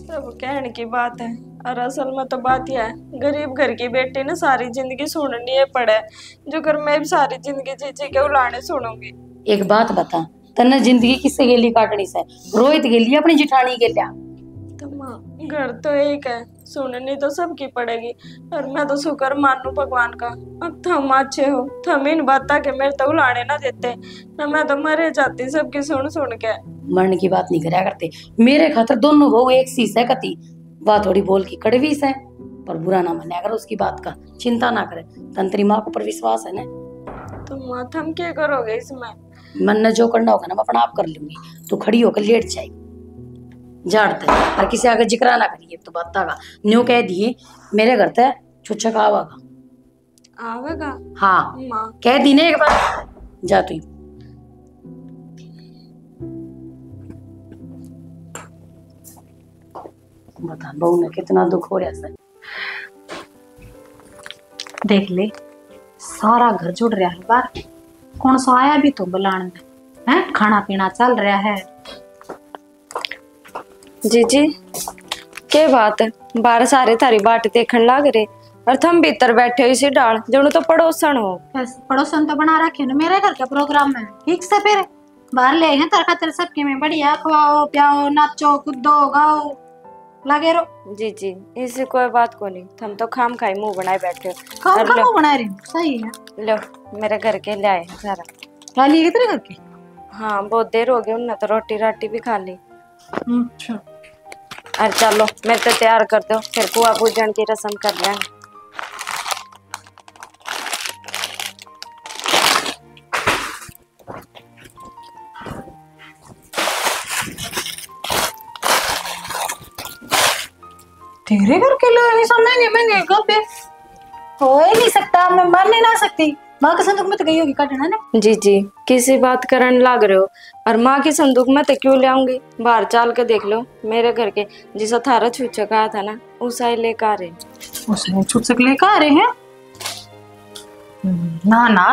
सब कहने की बात है और असल में तो बात यह है गरीब घर की बेटी ने सारी जिंदगी सुननी है पड़े जो घर मैं भी सारी जिंदगी जी के उलाने सुनूंगी। एक बात बता तन्ने जिंदगी किससे गेली काटनी से रोहित गेली अपनी जिठानी के लिया तो माँ घर तो एक है सुननी तो सबकी पड़ेगी और मैं तो शुक्र मानू भगवान का अब थम अच्छे हो थम इन बात के मेरे तो उलाने ना देते न मैं तो मरे जाती सबकी सुन के। मरने की बात नहीं करा करते मेरे खातर दोनों बहू एक सी है कती बात थोड़ी बोल की कड़वी से पर बुरा ना मना कर उसकी बात का चिंता ना करे तंत्री माँ को पर विश्वास है ना। तो माँ थम क्या करोगे इसमें? मन ने जो करना होगा ना मैं अपना आप कर लूंगी तू खड़ी होकर लेट जाएगी झाड़ते और किसी आगे जिक्र ना करिए तो बात का न्यू कह दिए मेरे घर ते छुच्छक आवेगा। हाँ माँ कह दी ने एक बार जा तू बता बहू ने कितना दुख हो रहा है। देख ले सारा घर जुड़ रहा है बार कौन सा आया भी तो बुलाने में है खाना पीना चल रहा है। जी के बात है बारह सारे थारी बाट देखन लाग रहे और थम भीतर बैठे हो इसी डाल जणु तो पड़ोसन हो। बस पड़ोसन तो बना रखे ना मेरे घर का प्रोग्राम में, ठीक से फिर बाहर ले हैं तरह तरह सबके में बढ़िया खवाओ प्याओ नाचो कूदो गाओ लगे रहो। जी जी इससे कोई बात को नहीं, थम तो खाम खाई मुंह बनाए बैठे हो। खाओ और खाओ बना रही हूँ, सही है। लो मेरे घर के ले आए सारा। खा लिए कितने घर के? हाँ बहुत देर हो गई उन्हें तो रोटी राटी भी खा ली। अच्छा अरे चलो मेरे तो तैयार कर दो, फिर कुआ पूजन की रस्म कर लेंगे। तेरे घर के लोग ऐसा महंगे महंगे कपड़े हो ही नहीं सकता, मैं मान नहीं ना सकती। माँ के संदूक में तो गई होगी काटना ने। जी जी किसी बात करने लग रहे हो, और माँ की संदूक में तो क्यों ले आऊंगी, बाहर चाल के देख लो मेरे घर के जिसा थारा छूचक आया था ना उसा ही लेकर आ रहे। उसे छूचक लेकर आ रहे हैं? ना ना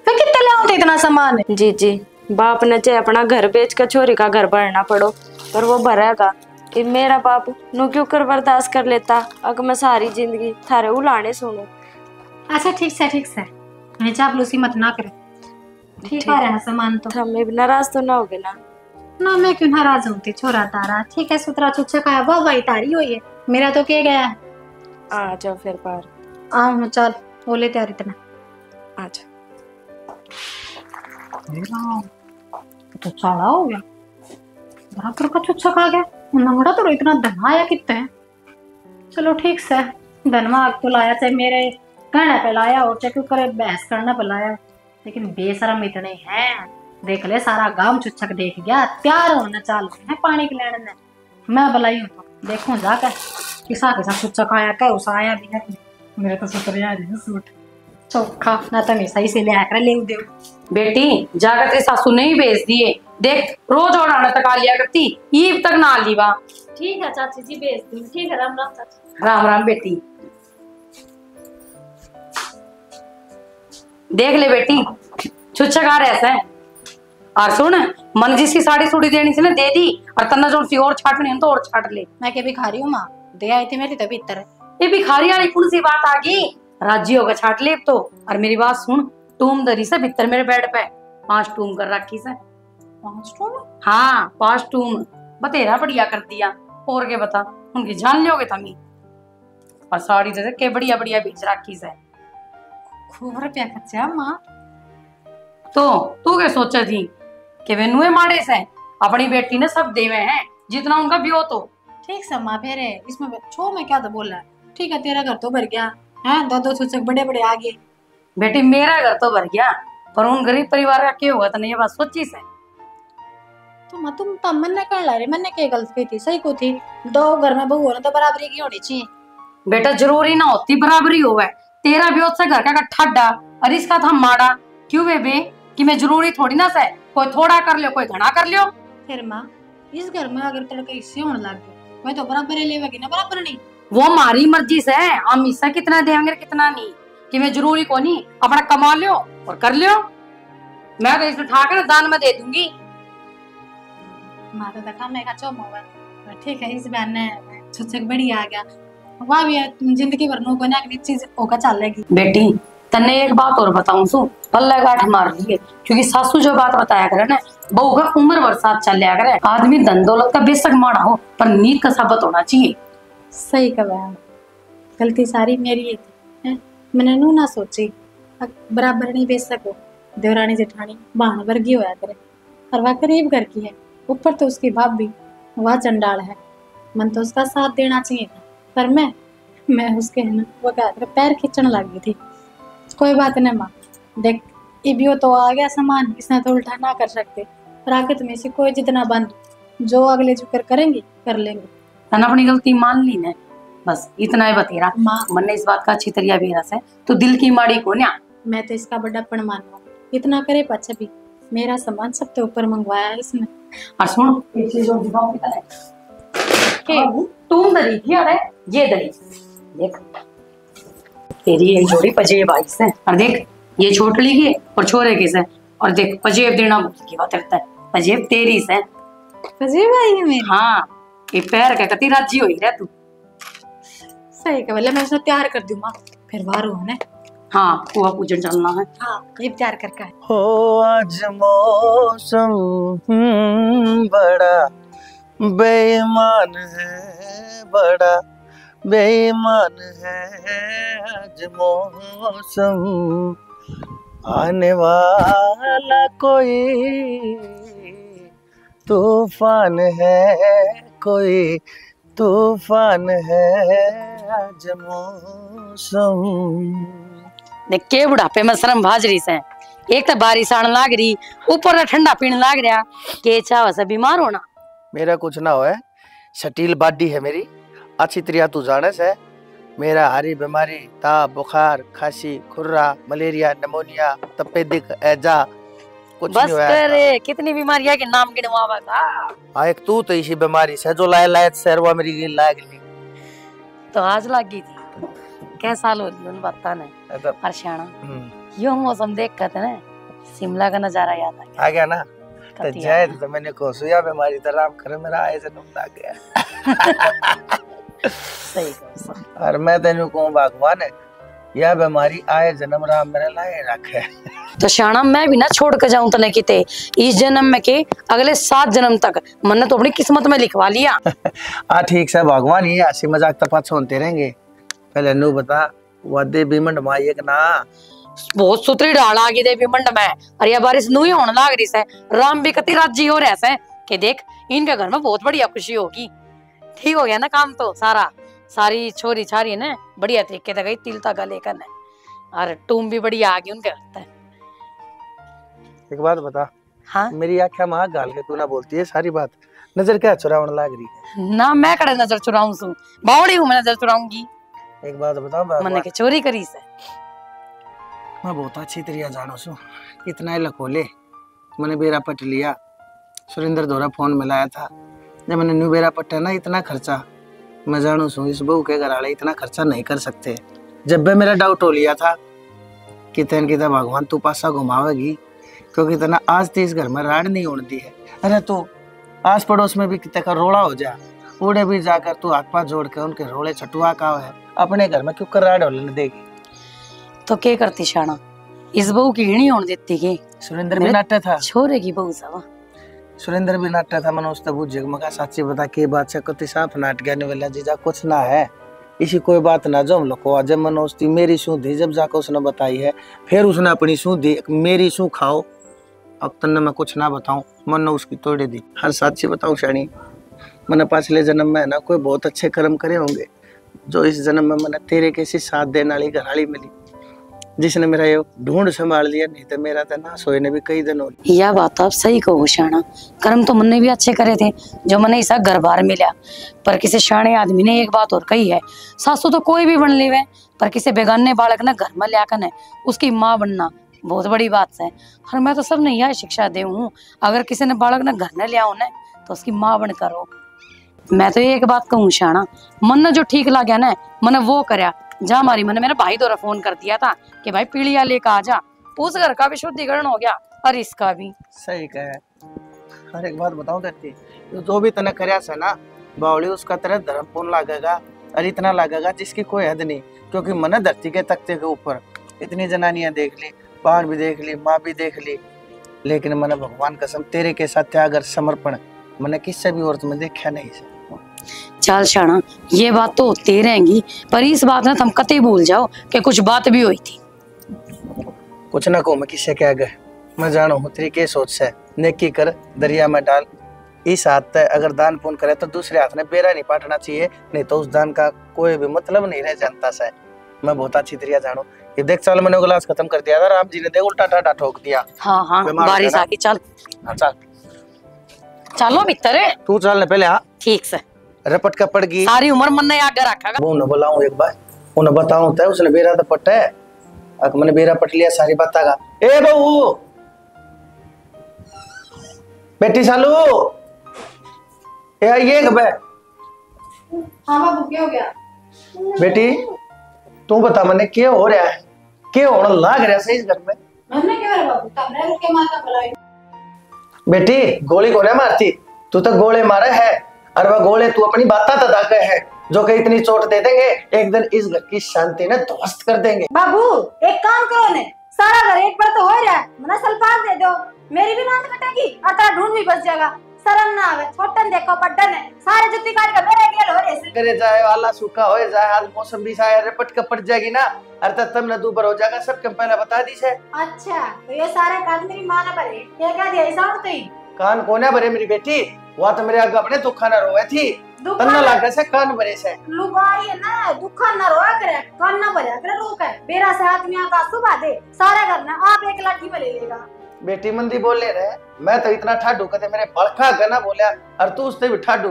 मैं कितने ले आऊं इतना सामान? जी जी बाप ने चाहे अपना घर बेच कर छोरी का घर भरना पड़ो पर वो भरेगा। कि मेरा बाप नो क्यों कर बर्दाश्त कर लेता, अगर मैं सारी जिंदगी थारे उलाने सुनू। अच्छा ठीक से मैं चापलूसी मत ना करे, ठीक आ रहा है सामान तो। हम नाराज तो ना होगे ना? ना मैं क्यों नाराज होती, छोरा तारा ठीक है सुतरा चुच्चा खाया वाह भाई तारी हुई है, मेरा तो क्या गया है। आ जाओ फिर बाहर। आओ चल बोले तैयार इतना आ जाओ। तो चाला हो गया बराबर का चुच्चा खा गया, नंगड़ा तो इतना धन आया कितने है। चलो ठीक से धनमा आग तो लाया चाहे मेरे कहने पे लाया और चाहे क्यों करे बहस करना पे लाया, लेकिन बेशरम इतने हैं। देख ले सारा गांव चुच्चक देख गया, तैयार होना चालू है पानी के लेने। मैं बुलाई हूँ तो देखूं जाकर किसा किसा चुच्चक आया क्या उस आया भी है। मेरे तो सुतरिया सूट चोखा ना तो मैं सही से ले आकर ले दे। बेटी जाकर तेरी सासू ने ही भेज दिए, देख रोज ओढ़ाना तक आ लिया करती, ईब तक ना ली बा। ठीक है चाची जी भेज दी, ठीक है राम राम चाची। राम राम बेटी। देख ले बेटी छुच्छकार ऐसा है। और सुन मन जिसकी साड़ी सूड़ी देनी थी ना दे दी, और तन्ना जो सी और छाटनी है तो और छाट ले। मैं क्या भिखारी हूँ माँ, दे आई थी मेरी तभी इतर। ये भिखारी वाली कौन सी बात आ गई, राज्य होगा छाट ले तो। और मेरी बात सुन, टूम दरी से भीतर मेरे बेड पे 5 टूम कर रखी से। 5 टूम? हाँ 5 टूम बतेरा बढ़िया कर दिया, और के बता उनकी जान लोगे तमी। और साड़ी जैसे के बढ़िया बढ़िया बीच रखी से। खूब रुपया खर्चा माँ। तो तू क्या सोचा थी कि वे नुए माड़े से अपनी बेटी ने सब देवे हैं जितना उनका भी हो। तो ठीक से माँ फेरे इसमें छो में क्या तो बोला है। ठीक है तेरा घर तो भर गया है, 2-2 छुच्छक बड़े बड़े आ गए। बेटी मेरा घर तो भर गया, पर उन गरीब परिवार का क्या होगा तने ये बात सोची से। तो माँ तुम तब मन ने कर ला रही, मैंने क्या गलत की थी, सही को थी। 2 घर में बहू होना तो बराबरी की होनी चाहिए। बेटा जरूरी ना होती बराबरी होवे, तेरा भी उससे घर का ठड्डा और इसका था माड़ा। क्यों बेबे कि मैं जरूरी थोड़ी ना से कोई थोड़ा कर लियो कोई घना कर लियो। फिर माँ इस घर में अगर तड़का इससे होने लग गया मैं तो बराबर ही लेवेगी ना, बराबर नहीं। वो हमारी मर्जी से है, हम इससे कितना देंगे कितना नहीं, कि मैं जरूरी को नहीं अपना कमा लियो और कर लियो। मैं तो इसे उठाकर दान में दे दूंगी। माँ तो देखा मैं का होगा ठीक है, इस बार ने छुच्छक बड़ी आ गया वह भी जिंदगी भर नो को ना चीज होगा चलेगी। बेटी तन्ने एक बात और बताऊं सु पल्ला गाठ मार लिए, क्योंकि सासू जो बात बताया करे ना बहू का उम्र भर साथ चल लिया करे। आदमी धन दौलत का बेशक माड़ा हो पर नीत का साबित होना चाहिए। सही कहा, गलती सारी मेरी ही थी, मैंने नू ना सोची। बराबर नहीं बेच सको, देवरानी जेठानी बहन वर्गी होया करे और वह गरीब घर की है, ऊपर तो उसकी भाभी वह चंडाल है। मन तो उसका साथ देना चाहिए था, पर मैं उसके है ना वो क्या पैर खींचने लगी थी। कोई बात नहीं माँ, देख इबियो तो आ गया सामान, इसने तो उल्टा ना कर सकते। राकत में से कोई जितना बंद जो अगले जुकर करेंगे कर लेंगे। तन अपनी गलती मान ली ने, बस इतना ही बतेरा। माँ मन ने इस बात का अच्छी तरह भी रस है तो दिल की माड़ी को न्या। मैं तो इसका बड़ापन मानू, इतना करे पच्छा भी मेरा सामान सबसे ऊपर मंगवाया है इसने। और सुन एक चीज और दिखाऊं कि तुम दरी की अरे ये दरी देख, तेरी एक जोड़ी पजेब आई से, और देख ये छोटली की और छोरे की से, और देख पजेब देना भूल की बात करता है, पजेब तेरी से। पजेब आई है मेरी? हाँ ये पैर के कति राजी होई रे तू। सही कह बोले, मैं उसने तैयार कर दूँ माँ, फिर बाहर हुआ ना। हाँ कुआ पूजन चलना है। हाँ ये तैयार करके हो आज मौसम बड़ा बेईमान है, बड़ा बेईमान है आज मौसम, आने वाला कोई तूफान है, कोई तूफान है आज मौसम। देख के बुढ़ापे में शर्म भाज रही से, एक तो बारिश आने लाग रही, ऊपर ठंडा पीने लाग रहा, के चाह से बीमार होना। मेरा कुछ ना हो, सटील बॉडी है मेरी, अच्छी तरह तू जाने से। मेरा हरी बीमारी, ताप, बुखार, खांसी, खुर्रा, मलेरिया, निमोनिया, तपेदिक, ऐजा कुछ बस नहीं हुआ। करे कितनी बीमारियां के नाम गिनवावा था। हाँ एक तू तो इसी बीमारी से जो लाए लाए सरवा मेरी गिल लाग ली तो आज लगी थी, क्या साल हो गई उन बाता ने। हर्षाना यो मौसम देख कर ना शिमला का नजारा याद आ गया ना, तो कतिया जाए ना। तो मैंने को सुया बीमारी तो राम करे मेरा आए जन्म लाग गया। सही कहो। और मैं तेनू कहूं भगवान है, यह बीमारी आए जन्म राम मेरे लाए रखे। तो शाना मैं भी ना छोड़ के जाऊं तने किते, इस जन्म में के अगले 7 जन्म तक मैंने तो अपनी किस्मत में लिखवा लिया। ठीक से भगवान, ये हंसी मजाक तो पास होते रहेंगे। पहले नू बता वादे भीमंड माई एक ना बहुत सुतरी डाल आ गई देवी मंड में, और यह बारिश नू ही होने लाग रही से। राम भी कति राजी हो रहा है कि देख इनके घर में बहुत बढ़िया खुशी होगी। ठीक हो गया ना काम तो सारा, सारी छोरी छारी ने बढ़िया तरीके से गई तिल तक लेकर ने, और टूम भी बढ़िया आ गई उनके घर तक। एक बात बता, हाँ मेरी आँखें माँ गाल के तू ना बोलती है सारी बात, नजर क्या चुरावन लाग रही है? ना मैं कड़े नजर चुराऊं सू, बावड़ी हूँ मैं नजर चुराऊंगी। एक बात बताओ मैंने के चोरी करी से। मैं बहुत अच्छी तरह जानो सू, इतना ही लकोले मैंने बेरा पट लिया। सुरेंद्र दौरा फोन मिलाया था, जब मैंने न्यू बेरा पट्टा ना इतना खर्चा, मैं जानू सू इस बहू के घर वाले इतना खर्चा नहीं कर सकते। जब भी मेरा डाउट हो लिया था कि तेन की भगवान तू पासा घुमावेगी, क्योंकि इतना आज तो इस घर में राड नहीं उड़ती है। अरे तू आस पड़ोस में भी कितने का रोड़ा हो जा, उड़े भी जाकर तू हाथ पाथ जोड़ के उनके रोड़े छटुआ का है, अपने घर में क्यों कर राड होने देगी? तो क्या करती शाना, इस बहू की हिणी होने देती के? सुरेंद्र भी नाट्य था, छोरे की बहू सावा। सुरेंद्र भी नाट्य था। मनोज तबू जगमगा साची बता के बात से कति साफ नाट गया वाला जीजा कुछ ना है, इसी कोई बात ना जो हम लोग को जब मनोज थी मेरी शू थी, जब जाकर उसने बताई है, फिर उसने अपनी शू दी, मेरी शू खाओ। अब तन्ने मैं कुछ ना बताऊं, मन उसकी तोड़ी दी। हर साची बताऊं शानी, मैंने पिछले जन्म में ना कोई बहुत अच्छे कर्म करे होंगे, जो इस जन्म में मैंने तेरे कैसी साथ देने वाली घरवाली मिली, जिसने मेरा ये ढूंढ संभाल लिया। नहीं तो मेरा तो ना सोए ने भी कई दिन हो। यह बात आप सही कहो शाना, कर्म तो मैंने भी अच्छे करे थे जो मैंने ऐसा घर बार मिला। पर किसी शाणे आदमी ने एक बात और कही है, सासू तो कोई भी बन लेवे, पर किसी बेगाने बालक ने घर में लिया कर उसकी माँ बनना बहुत बड़ी बात है। और मैं तो सब ने यह शिक्षा दे हूँ, अगर किसी ने बालक ने घर न लिया हो तो उसकी माँ बन करो। मैं तो एक बात कहूँ शाना, मन ने जो ठीक लगा ना मैंने वो करया। जा मारी मैंने मेरे भाई द्वारा फोन कर दिया था कि भाई पीड़िया लेकर आ जा, उस घर का भी शुद्धिकरण हो गया और इसका भी। सही कहे। हर एक बात बताऊं तेरे, जो भी तने करया से ना बावली, उसका तेरा धर्म पूर्ण लागेगा, और इतना लागेगा जिसकी कोई हद नहीं। क्योंकि मैंने धरती के तख्ते के ऊपर इतनी जनानियां देख ली, बाहर भी देख ली, माँ भी देख ली, लेकिन मैंने भगवान कसम तेरे के साथ त्याग समर्पण मैंने किससे भी औरत में देखा नहीं से। चल शाना, ये बात तो होती रहेंगी, पर इस बात में तुम कतई भूल जाओ कि कुछ बात भी हुई थी। कुछ ना को मैं किससे क्या गए, मैं जानो हूँ तेरी के सोच से। नेकी कर दरिया में डाल, इस हाथ से अगर दान पुण्य करे तो दूसरे हाथ ने बेरा नहीं पाटना चाहिए, नहीं तो उस दान का कोई भी मतलब नहीं रह जनता से। मैं बहुत अच्छी तरह जानू। ये देख चल मैंने गिलास खत्म कर दिया था, राम जी ने देख उल्टा टाटा ठोक दिया। हाँ हाँ बारिश आ गई, चल चल चलो भीतर है। तू चल पहले। हाँ ठीक से, रपट का पड़ गई सारी उम्र मन ने आगे रखा। वो न बुलाऊं एक बार, उन्हें बताऊं तो उसने बेरा तो पट्टा है, अक मैंने बेरा पट लिया सारी बात का। ए बहू बेटी सालू ए आइए कब? हाँ बाबू क्या हो गया? बेटी तू बता मैंने क्या हो रहा है, क्या होने लाग रहा है इस घर में? हमने क्या करा बाबू, कमरे रुके माता बुलाई। बेटी गोली को नहीं मारती, तू तो गोले मारे है, और वह गोले तू अपनी बात दादा के है। जो कि इतनी चोट दे देंगे एक दिन इस घर की शांति ने ध्वस्त कर देंगे। बाबू एक काम करो ने, सारा घर एक पर तो हो रहा है, मना सल्फास दे दो, मेरी भी नाक कटेगी और तेरा ढूंढ भी बच जाएगा। शर्म ना आवे, छोटन देखो बड्डन है, सारे जुत्ती काट के मेरे गेल हो रहे से करे जाए वाला सूखा हो जाए, आज मौसम भी शायद रपट के पड़ जाएगी ना, अर्थात तब न दूबर हो जाएगा, सबके पहले बता दी है। अच्छा तो ये सारे कान मेरी मां ने भरे, ये क्या दिया ऐसा उठते ही कान कोने भरे मेरी बेटी, वह तो मेरे आगे अपने दुखा न रोए थी, तन्ना लागे से कान भरे से लुगाई है ना, दुखा ना रोया करे, कान ना भरा करे, रोक है बेरा से आदमी का सुबह दे सारा घर ना आप एक लाठी में ले लेगा। बेटी मंदी बोले रहे, मैं तो इतना ठाडू कहते मेरे बड़का गना बोला, और तू उससे भी ठाडू,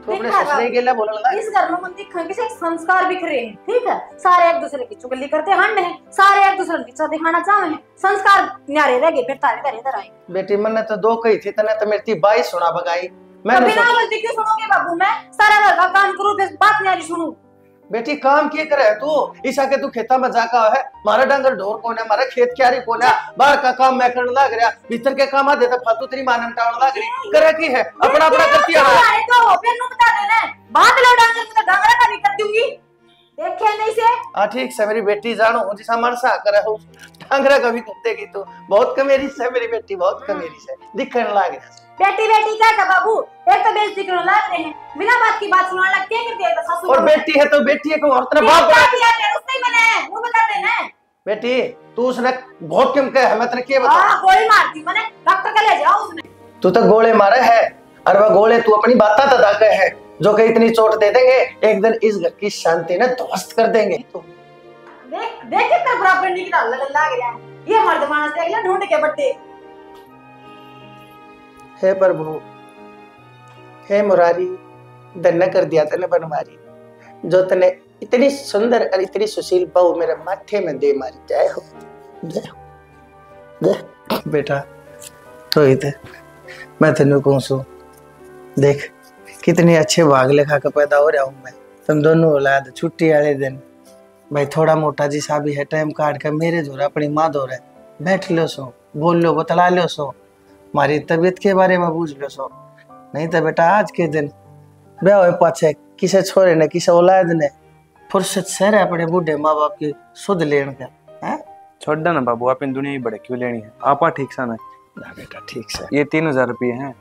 तू अपने ससुरे के लिए बोलने लगा। इस घर में मंदी खाने से संस्कार बिखरे हैं, ठीक है, सारे एक दूसरे की चुगली करते हंड हैं, सारे एक दूसरे की इज्जत दिखाना चाहे हैं, संस्कार न्यारे रह गए, फिर तारे तारे इधर आए। बेटी मैंने तो दो कही थी, तने तो मेरी 22 सुना भगाई, मैं बिना गलती क्यों सुनोगे बाबू, मैं सारा घर का काम करूं, बस बात न्यारी सुनूं। बेटी काम किए करे तू, ईसा के तू खेता में जाका है, मारा डंगर ढोर कौन है, मारा खेत क्यारी कौन है, बाहर का काम मैं करने लग रहा, भीतर के काम आ देता फालतू तेरी मां ने टावण लग रही, करे की है अपना अपना करती है। अरे तो फिर नु बता देना, बात लो डांगर में तो डांगरा का भी कर दूंगी, देखे नहीं से। हां ठीक से मेरी बेटी जानो हो जिसा मनसा करे हो, डांगरा का भी करतेगी तू, बहुत कमेरी से मेरी बेटी, बहुत कमेरी से दिखने लग रहा। बेटी बेटी क्या का बाबू, एक तो बेइज्जती करने लग रहे हैं, बिना बात की बात सुनाने लगते हैं, करते हैं सासू। और बेटी है तो बेटी है, को और तेरा बाप बड़ा दिया है, उसने ही बना है, वो बता देना। बेटी तू उसने बहुत कम कहे, मैं तेरे के बता। हां गोली मारती मैंने, डॉक्टर के ले जाओ उसने। तू तो गोले मारे है, और वह गोले तू अपनी बात तदा के है, जो कि इतनी चोट दे देंगे एक दिन इस घर की शांति ने ध्वस्त कर देंगे। देख देख के कर बराबर नहीं निकल लग रहा है, ये मर्द मानस देख ले ढूंढ के बट्टे। हे प्रभु, हे मुरारी, धन्य कर दिया तने बनवारी, जो तने इतनी सुंदर और इतनी सुशील बहू मेरे माथे में दे मारी। जय हो, जय हो, जय बेटा। तो इधर मैं तेन कहूँ सो, देख कितने अच्छे भाग लेखा का पैदा हो रहा हूँ मैं, तुम दोनों औलाद छुट्टी वाले दिन भाई थोड़ा मोटा जिसा भी है टाइम काट कर मेरे जोर अपनी माँ दो रहे, बैठ लो सो, बोल लो, बतला लो सो, हमारी तबीयत के बारे में पूछ लो सो। नहीं तो बेटा आज के दिन ब्याह हुए पाछे किसे छोरे ने किसे औलाद ने फुर्सत से रहे अपने बूढ़े माँ बाप की सुध लेने का है। छोड़ दो ना बाबू, आप इन दुनिया ही बड़े क्यों लेनी है, आपा ठीक सा ना बेटा ठीक से। ये 3000 रुपये हैं,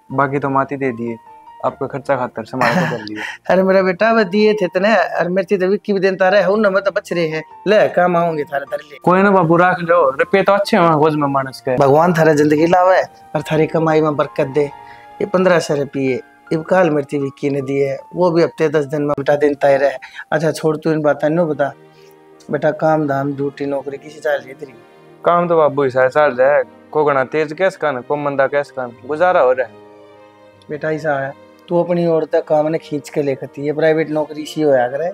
बाकी तो माती दे दिए, आपका खर्चा खातर संभाल के कर लिया। अरे मेरा बेटा वो दिए थे तने, और मेरी तो विक्की भी देता रहे उन में तो बच रहे हैं, ले काम आऊंगे थारे तारे ले। कोई ना बाबू रख लो, रुपये तो अच्छे हैं गोज में मानस के, भगवान थारा जिंदगी लावे और थारी कमाई में बरकत दे। ये 1500 रुपये इब काल मेरी विक्की ने दिए, वो भी हफ्ते 10 दिन में बेटा देता ही रहे। अच्छा छोड़ तू इन बातें नो बता बेटा, काम धाम ड्यूटी नौकरी किसी चाल रही तेरी? काम तो बाबू ऐसा चल रहा है, को गना तेज कैस कान, को मंदा कैस कान, गुजारा हो रहा है। बेटा ऐसा है तू अपनी ओर तक काम ने खींच के लेकर ये प्राइवेट नौकरी सी होया करे,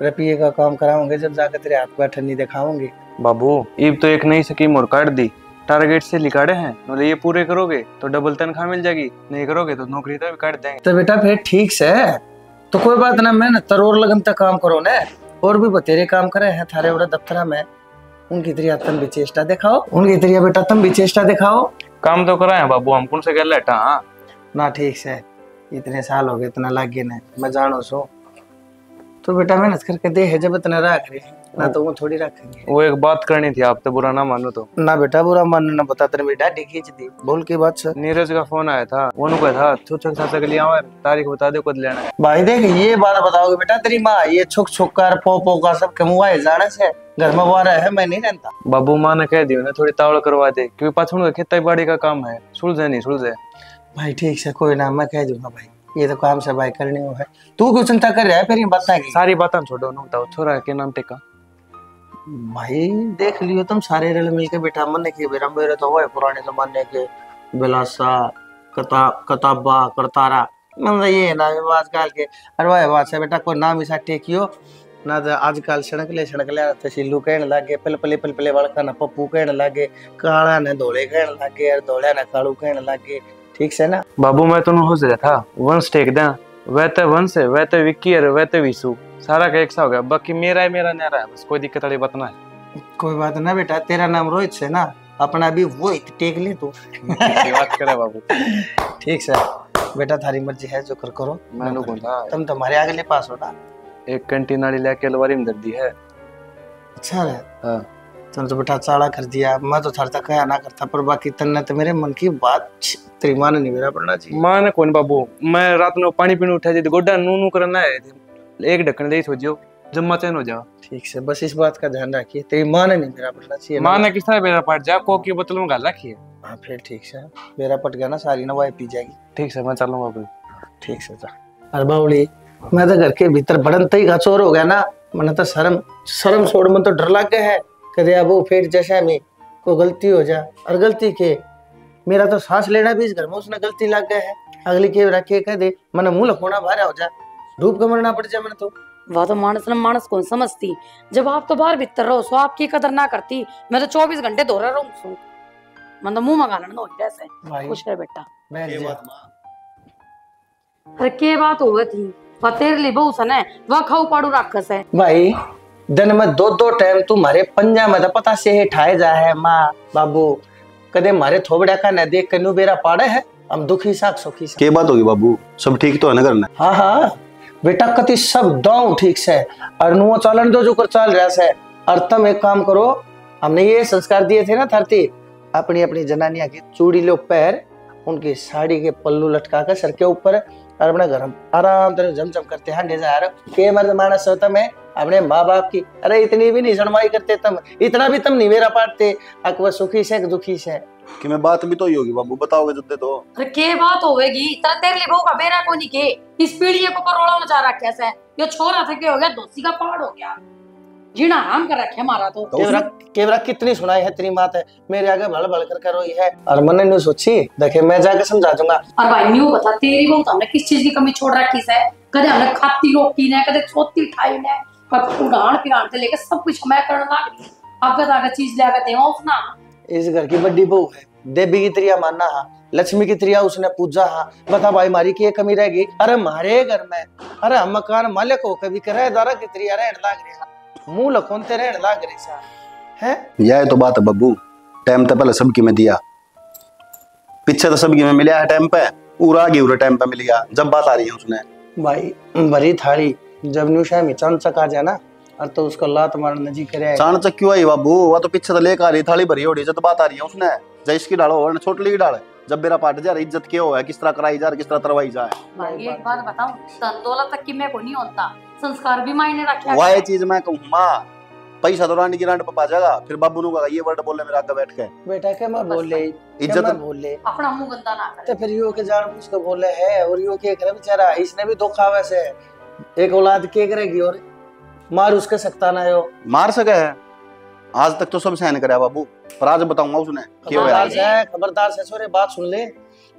रुपये का काम कराओगे जब जाकर तेरे हाथ बैठन नहीं दिखाओगे। बाबू इब तो एक नई स्कीम और काट दी, टारगेट से लिखाड़े हैं, मतलब ये पूरे करोगे तो डबल तनख्वाह मिल जाएगी, नहीं करोगे तो नौकरी तो भी काट देंगे। तो बेटा फिर ठीक से तो कोई बात ना, मेहनत और लगन तक काम करो ना, और भी बतेरे काम करे हैं थारे बड़ा दफ्तर में, उनकी तरिया तुम भी चेष्टा दिखाओ, उनकी तरिया बेटा तुम भी चेष्टा दिखाओ। काम तो कराए बाबू, हम कौन से गल लेटा। हाँ ना ठीक से, इतने साल हो गए इतना लागे ना, मैं जानो सो तो बेटा मेहनत करके दे है, जब इतना रख रहे ना तो वो थोड़ी रखेंगे। वो एक बात करनी थी, आप तो बुरा ना मानो तो। ना बेटा बुरा मानना ना, बता तेरे बेटा खींच दी बोल की बात से। नीरज का फोन आया था, वो कहा था छुक छाचा के लिए आओ, तारीख बता दे कब लेना है। भाई देख ये बात बताओगे बेटा, तेरी माँ ये छुक छुक कर पो का सब कमुआए जाने से घर में वो रहा है, मैं नहीं रहता। बाबू माँ ने कह दी ना थोड़ी तावड़ करवा दे, क्योंकि पाछड़ खेती बाड़ी का काम है, सुलझे नहीं सुलझे। भाई ठीक से कोई ना, मैं कह दूंगा भाई, ये तो काम से भाई करने हो है, तू क्यों चिंता कर रहा है फिर ये बता की सारी बातें छोड़ो ना, बताओ छोरा के नाम टेका। भाई देख लियो तुम सारे रल मिलके बेटा, मन के बेरा मेरे तो वो पुराने जमाने के बिलासा कताबा करतारा, मतलब ये ना आजकल के अरे वाह बात से बेटा कोई नाम ऐसा टेकियो ना, तो आजकल सड़क ले तो सिल्लू कहने लगे, पलपले बड़का ना पप्पू कहने लगे, काला ने धोले कहने लगे, और धोले ने कालू कहने लगे, ठीक से ना। बाबू मैं तुम्हें हो रहा था वंश टेक दें, वह तो वंश है, वह तो विक्की है, वह तो विशु, सारा का एक सा हो गया, बाकी मेरा है मेरा न्यारा है, बस कोई दिक्कत वाली बात ना है। कोई बात ना बेटा, तेरा नाम रोहित से ना, अपना भी वो टेक ले तू। बात करे बाबू ठीक से। बेटा थारी मर्जी है जो कर करो। मैंने बोला तुम तुम्हारे आगे पास हो ना। एक कैंटीन वाली लेके अलवारी में दर्दी है। अच्छा है। हाँ तुम तो बेटा चाड़ा कर दिया, मैं तो थार तक कहा ना करता, पर बाकी तन्ने तो मेरे मन की बात तेरी मान नहीं मेरा पड़ना चाहिए। माने कौन बाबू, मैं रात में पानी पीने उठा जी गोड्डा नू करना है, एक ढक्कन दे सोचियो जम्मा चैन हो जाओ। ठीक से बस इस बात का ध्यान रखिए, तेरी माँ ने नहीं मेरा पड़ना चाहिए। माँ ने किस तरह बेरा पाट जा कोक की बोतल में गाल रखी है। हाँ फिर ठीक से मेरा पट गया ना, सारी नवाई पी जाएगी। ठीक से मैं चलूंगा बाबू। ठीक से जा। अरे बावली मैं तो घर के भीतर बड़नते ही चोर हो गया ना, मैंने तो शर्म छोड़ मन तो डर लग गया है कदे अब वो फिर जैसा में कोई गलती हो जा, और गलती के मेरा तो सांस लेना भी इस घर में उसने गलती लग गया है। अगली के रखे कह दे मैंने मुंह लखोना भारा हो जा, डूब के मरना पड़ जाए। मैंने तो वह तो मानस कौन समझती, जब आप तो बाहर भीतर रहो सो आपकी कदर ना करती। मैं तो 24 घंटे धो रहा रहूं, मतलब मुंह मंगा लेना हो जैसे। खुश रहे बेटा। अरे के बात हो गई थी, वह तेरे लिए बहुत सन है, वह खाऊ पाड़ू राक्षस है भाई। दिन में 2-2 टाइम तुम्हारे पंजा में तो पता से ही ठाए जा है माँ बाबू, कदे मारे थोबड़ा का न देख कनु बेरा पाड़े है, हम दुखी साख सुखी साख। के बात होगी बाबू, सब ठीक तो है ना करना? हाँ हाँ बेटा कति सब दो ठीक से, और नुओ चलन दो जो कर चल रहा है। और तुम एक काम करो, हमने ये संस्कार दिए थे ना धरती, अपनी अपनी जनानियां की चूड़ी लो पैर, उनकी साड़ी के पल्लू लटका कर सर के ऊपर, और अपने घर आराम तरह जमजम करते हैं डेजार के मर्द मानस होता मैं अपने माँ बाप की। अरे इतनी भी नहीं शर्माई करते तुम, इतना भी तुम नहीं मेरा पाटते, अकबर सुखी से दुखी से। कि मैं बात भी तो ही होगी बाबू, बताओगे जब तो। अरे के बात होवेगी, तेरा तेरे लिए बहु का बेरा को नहीं के, इस पीढ़ी को परोड़ा मचा रखा है। ये छोरा था के हो गया दोस्ती का पहाड़ हो गया, जीना आराम कर रखे हमारा तो। केवरा कितनी सुनाई है तेरी बात है, मेरे आगे भल भल कर रोई है, और मैंने न्यू सोची देखे मैं जाके समझा दूंगा। और भाई न्यू बता तेरी बहुत हमने किस चीज की कमी छोड़ रखी है, कदे हमने खाती रोटी ने, कदे सोती ठाई ने, उड़ान पिरान से लेकर सब कुछ मैं करने लगी, आगे आगे चीज लेकर देवा उसना। इस घर की बड़ी बहू है, देवी की त्रिया मानना हा, लक्ष्मी की त्रिया उसने पूजा हा, बता भाई मारी की कमी रहेगी। अरे हमारे घर में अरे हम मकान मालिक हो, कभी किराएदार की त्रिया रहने लाग रहे, मुंह लखोनते रहने लाग रहे सा है। यह तो बात है बब्बू, टाइम तो पहले सबकी में दिया, पीछे तो सबकी में मिला है टाइम पे, पूरा गिवरे टाइम पे मिल गया। जब बात आ रही है उसने भाई भरी थाली जब न्यूशा में चांचक आ जाए ना, और तो उसको लात मारने जी करे। चांचक क्यों आई बाबू, वो तो पीछे तो लेकर आ रही थाली भरी हो रही, जब बात आ रही है उसने जय इसकी डालो और छोटली की डाल, जब मेरा पाट जा रही इज्जत क्यों है, किस तरह कराई जा रही, किस तरह तरवाई जाए। भाई एक बात बताऊं, धन दौलत तक की मैं को नहीं होता, संस्कार भी मायने रखे। वही चीज मैं कहूँ माँ, पैसा तो रानी की रांड पे पा जाएगा, फिर बाबू ने कहा ये वर्ड बोले मेरे आगे बैठ के, बेटा क्या मैं बोले इज्जत बोले अपना मुंह गंदा ना करे। तो फिर यो के जान उसको बोले है, और यो के करे बेचारा, इसने भी धोखा वैसे एक औलाद के करेगी, और मार उसके सकता ना हो, मार सके है। आज तक तो सब सहन करे बाबू, पर आज बताऊंगा उसने क्यों है। खबरदार से छोरे बात सुन ले,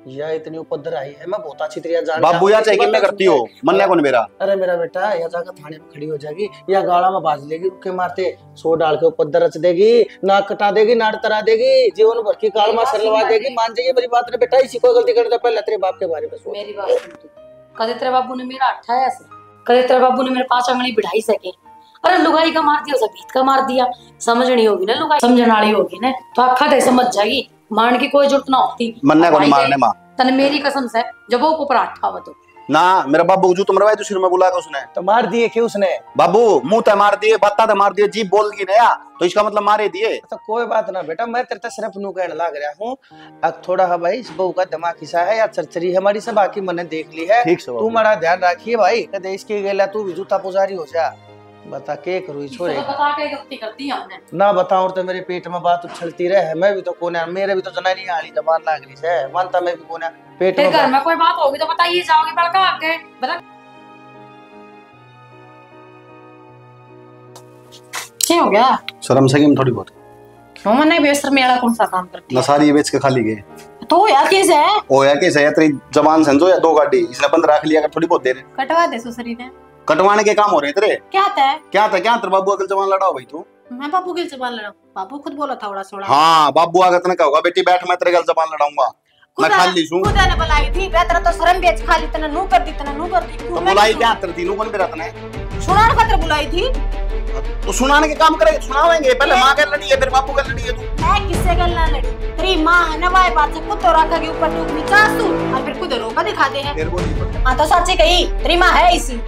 यह इतनी उपद्र आई है, मैं बहुत अच्छी तरह जान बाबू या चाहिए मैं करती हो मन्ने कौन मेरा। अरे मेरा बेटा या जाकर थाने में खड़ी हो जाएगी, या गाड़ा में बाज लेगी, रुके मारते 100 डाल के उपद्र रच देगी, नाक कटा देगी, नाड़ तरा देगी, जीवन भर की काल में सरलवा देगी। मान जाइए मेरी बात ने बेटा, इसी को गलती करता पहले तेरे बाप के बारे में सोच। मेरी बात सुन तू, कदे तेरे बाबू ने मेरा अठाया से, कदे तेरे बाबू ने मेरे 5 अंगली बिठाई सके। अरे लुगाई का मार दिया, भीत का मार दिया, समझनी होगी ना, लुगाई समझने वाली होगी ना, तो आखा दे समझ जाएगी, मान की कोई जरूरत ना होती। मन्ने को मारने मां तने मेरी कसम से जब वो ऊपर अठावा तो ना मेरा बाबू जू तुम रवाई तो सिर में बुला के उसने तो मार दिए कि उसने बाबू मुंह ते मार दिए, बत्ता ते मार दिए, जीभ बोल की नया, तो इसका मतलब मारे दिए। तो कोई बात ना बेटा, मैं तेरे सिर्फ नू कहने लग रहा हूँ, अब थोड़ा है भाई, इस बहू का दिमाग किसा है या चरचरी है हमारी, सब बाकी मैंने देख ली है, तू हमारा ध्यान रखिए भाई, कदे इसकी गेला तू भी जूता पुजारी हो जा। बता के करूँ छोरे, बता के गलती करती हमने ना बताऊं तो मेरे पेट में बात उछलती रहे, मैं भी तो कोने, मेरे भी तो जनानी आली जबान लाग रही है, मानता मैं भी कोने पेट में। घर में कोई बात होगी तो बताइए, जाओगे बड़का आके बता क्या हो गया। शर्म से थोड़ी बहुत क्यों, मैंने बेसर मेला कौन सा काम करती है, नसारी बेच के खाली गए तो यार कैसे है, ओ यार कैसे है तेरी जबान समझो, या 2 गाड़ी इसने बंद रख लिया, थोड़ी बहुत देर कटवा दे सुसरी ने, कटवाने के काम हो रहे तेरे। क्या था तेरे बाबू अगल जवान लड़ाओ भाई तू। मैं बाबू के जबान लड़ा, बाबू खुद बोला था थोड़ा। हाँ बाबू आगे तने क्या होगा, बेटी बैठ मैं तेरे गल जबान लड़ाऊंगा, मैं खाली हूं। खुदा ने बुलाई थी, बेहतर तो शर्म बेच खाली तने नू कर दी, तने नू कर दी। तो बुलाई क्या तेरे तीनों कौन बेरा तने सुनार खातिर बुलाई थी, तो सुनाने के काम करेंगे, सुनावेंगे। पहले माँ के लड़ी है, फिर बापू के लड़ी है। तू मैं किससे गलना लड़ी? तेरी माँ है ना, वाई बात से कुत्तो रखा के ऊपर टूक निकास तू और फिर खुद रोका दिखाते हैं। फिर वो नहीं पड़ता। हाँ तो सच्ची कही, तेरी माँ है इसी।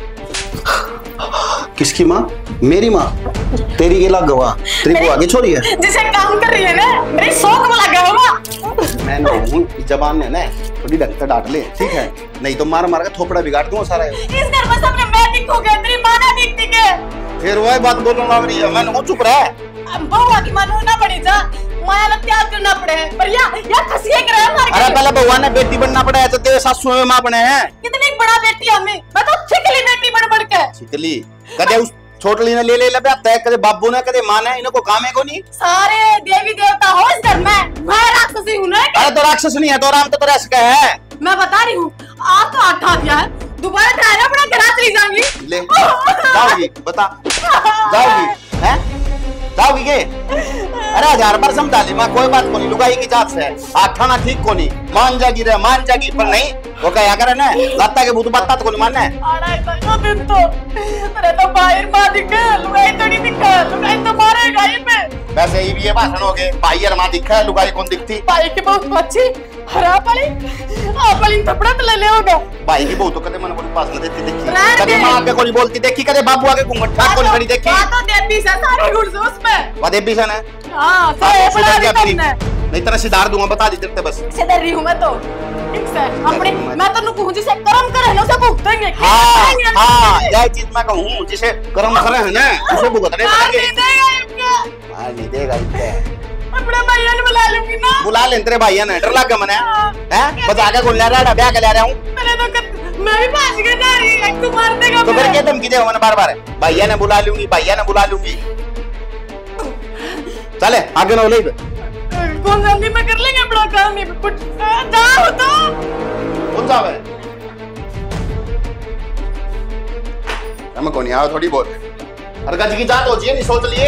किसकी माँ? मेरी माँ। तेरी के लग गवा, तेरी को आगे छोड़ी है जिसे काम कर रही है ना, मेरी शौक में लगा होगा। मैं जबान ने ना थोड़ी डॉक्टर डांट ले, ठीक है? नहीं तो मार मार के थोपड़ा बिगाड़ दूंगा सारा। इस घर में सबने मैं दिखूंगा, तेरी माँ ना दिखती के। फिर वही बात बोलूंगा मेरी, मैं वो चुप रहा। बउआ की मानू ना पड़ी जा, माया लग त्याग करना पड़े पर या खसिए कर रहा है। अरे पहले भगवान ने बेटी बनना पड़ा है तो तेरे सासू में माँ बने हैं। कितनी बड़ा बेटी हमें, मैं तो छिकली बेटी बन के। छिकली कदे उस छोटली ने ले लबे तय, कदे बाबू ने कदे माँ ने, इनको काम है को नहीं। सारे देवी देवता हो इस घर में, मैं राक्षसी हूँ ना। अरे तो राक्षस नहीं है, तो राम तो रस का है। मैं बता रही हूँ, आज तो आठ दिया है, दोबारा ट्राई अपना घर चली जाऊंगी। ले जाओगी, बता जाओगी हैं? जाओगी के? अरे 1000 बार समझा ली माँ, कोई बात को नहीं, लुगाई की जात से आठाना ठीक को नहीं, मान जागी रे मान जागी, पर नहीं वो क्या करे ना लत्ता के भूत बात को नहीं मानना है। तो दिन तो अरे तो बाहर मार दिखे, लुगाई तो नहीं दिखा, लुगाई तो मारेगा ही पे। वैसे ही ये भाषण हो गए, भाई यार माँ दिखा, लुगाई कौन दिखती? भाई की बहुत अच्छी हरा पाली, आप पाली थपड़ा तो ले ले होगा। भाई की बहुत तो कदे मन को पास न देती देखी, कदे माँ आगे कोई बोलती देखी, कदे बाबू आगे घूंघट ठाक कोई खड़ी देखी। बात तो देती से सारे गुड़ से उसमें। वो देवी सन है। हां सही बना दी तुमने। नहीं तरह सिधार दूंगा, बता दी तेरे बस। सिधार रही हूं मैं तो। ठीक से अपने मैं तो नुकू जिसे कर्म करे ना उसे भुगतेंगे। हां यही चीज मैं कहूं, जिसे कर्म करे है ना उसे भुगतने पड़ेंगे। मार नहीं देगा इनके। अपने भैया ने बुला लूंगी ना। बुला ले तेरे भैया ने, डर लग गया मने हैं? बजा के गुल्ला रहा ब्याह के ले रहा हूं। मैंने तो मैं भी भाग के जा रही है, तू मार देगा। तो फिर क्या धमकी देगा मैंने बार-बार? भैया ने बुला लूंगी, भैया ने बुला लूंगी। चले आगे ना ले। कौन जल्दी में कर लेंगे बड़ा काम, नहीं कुछ जाओ तो कौन जावे? हम को नहीं आओ थोड़ी बहुत। अरे गज की जात हो जी नहीं सोच लिए।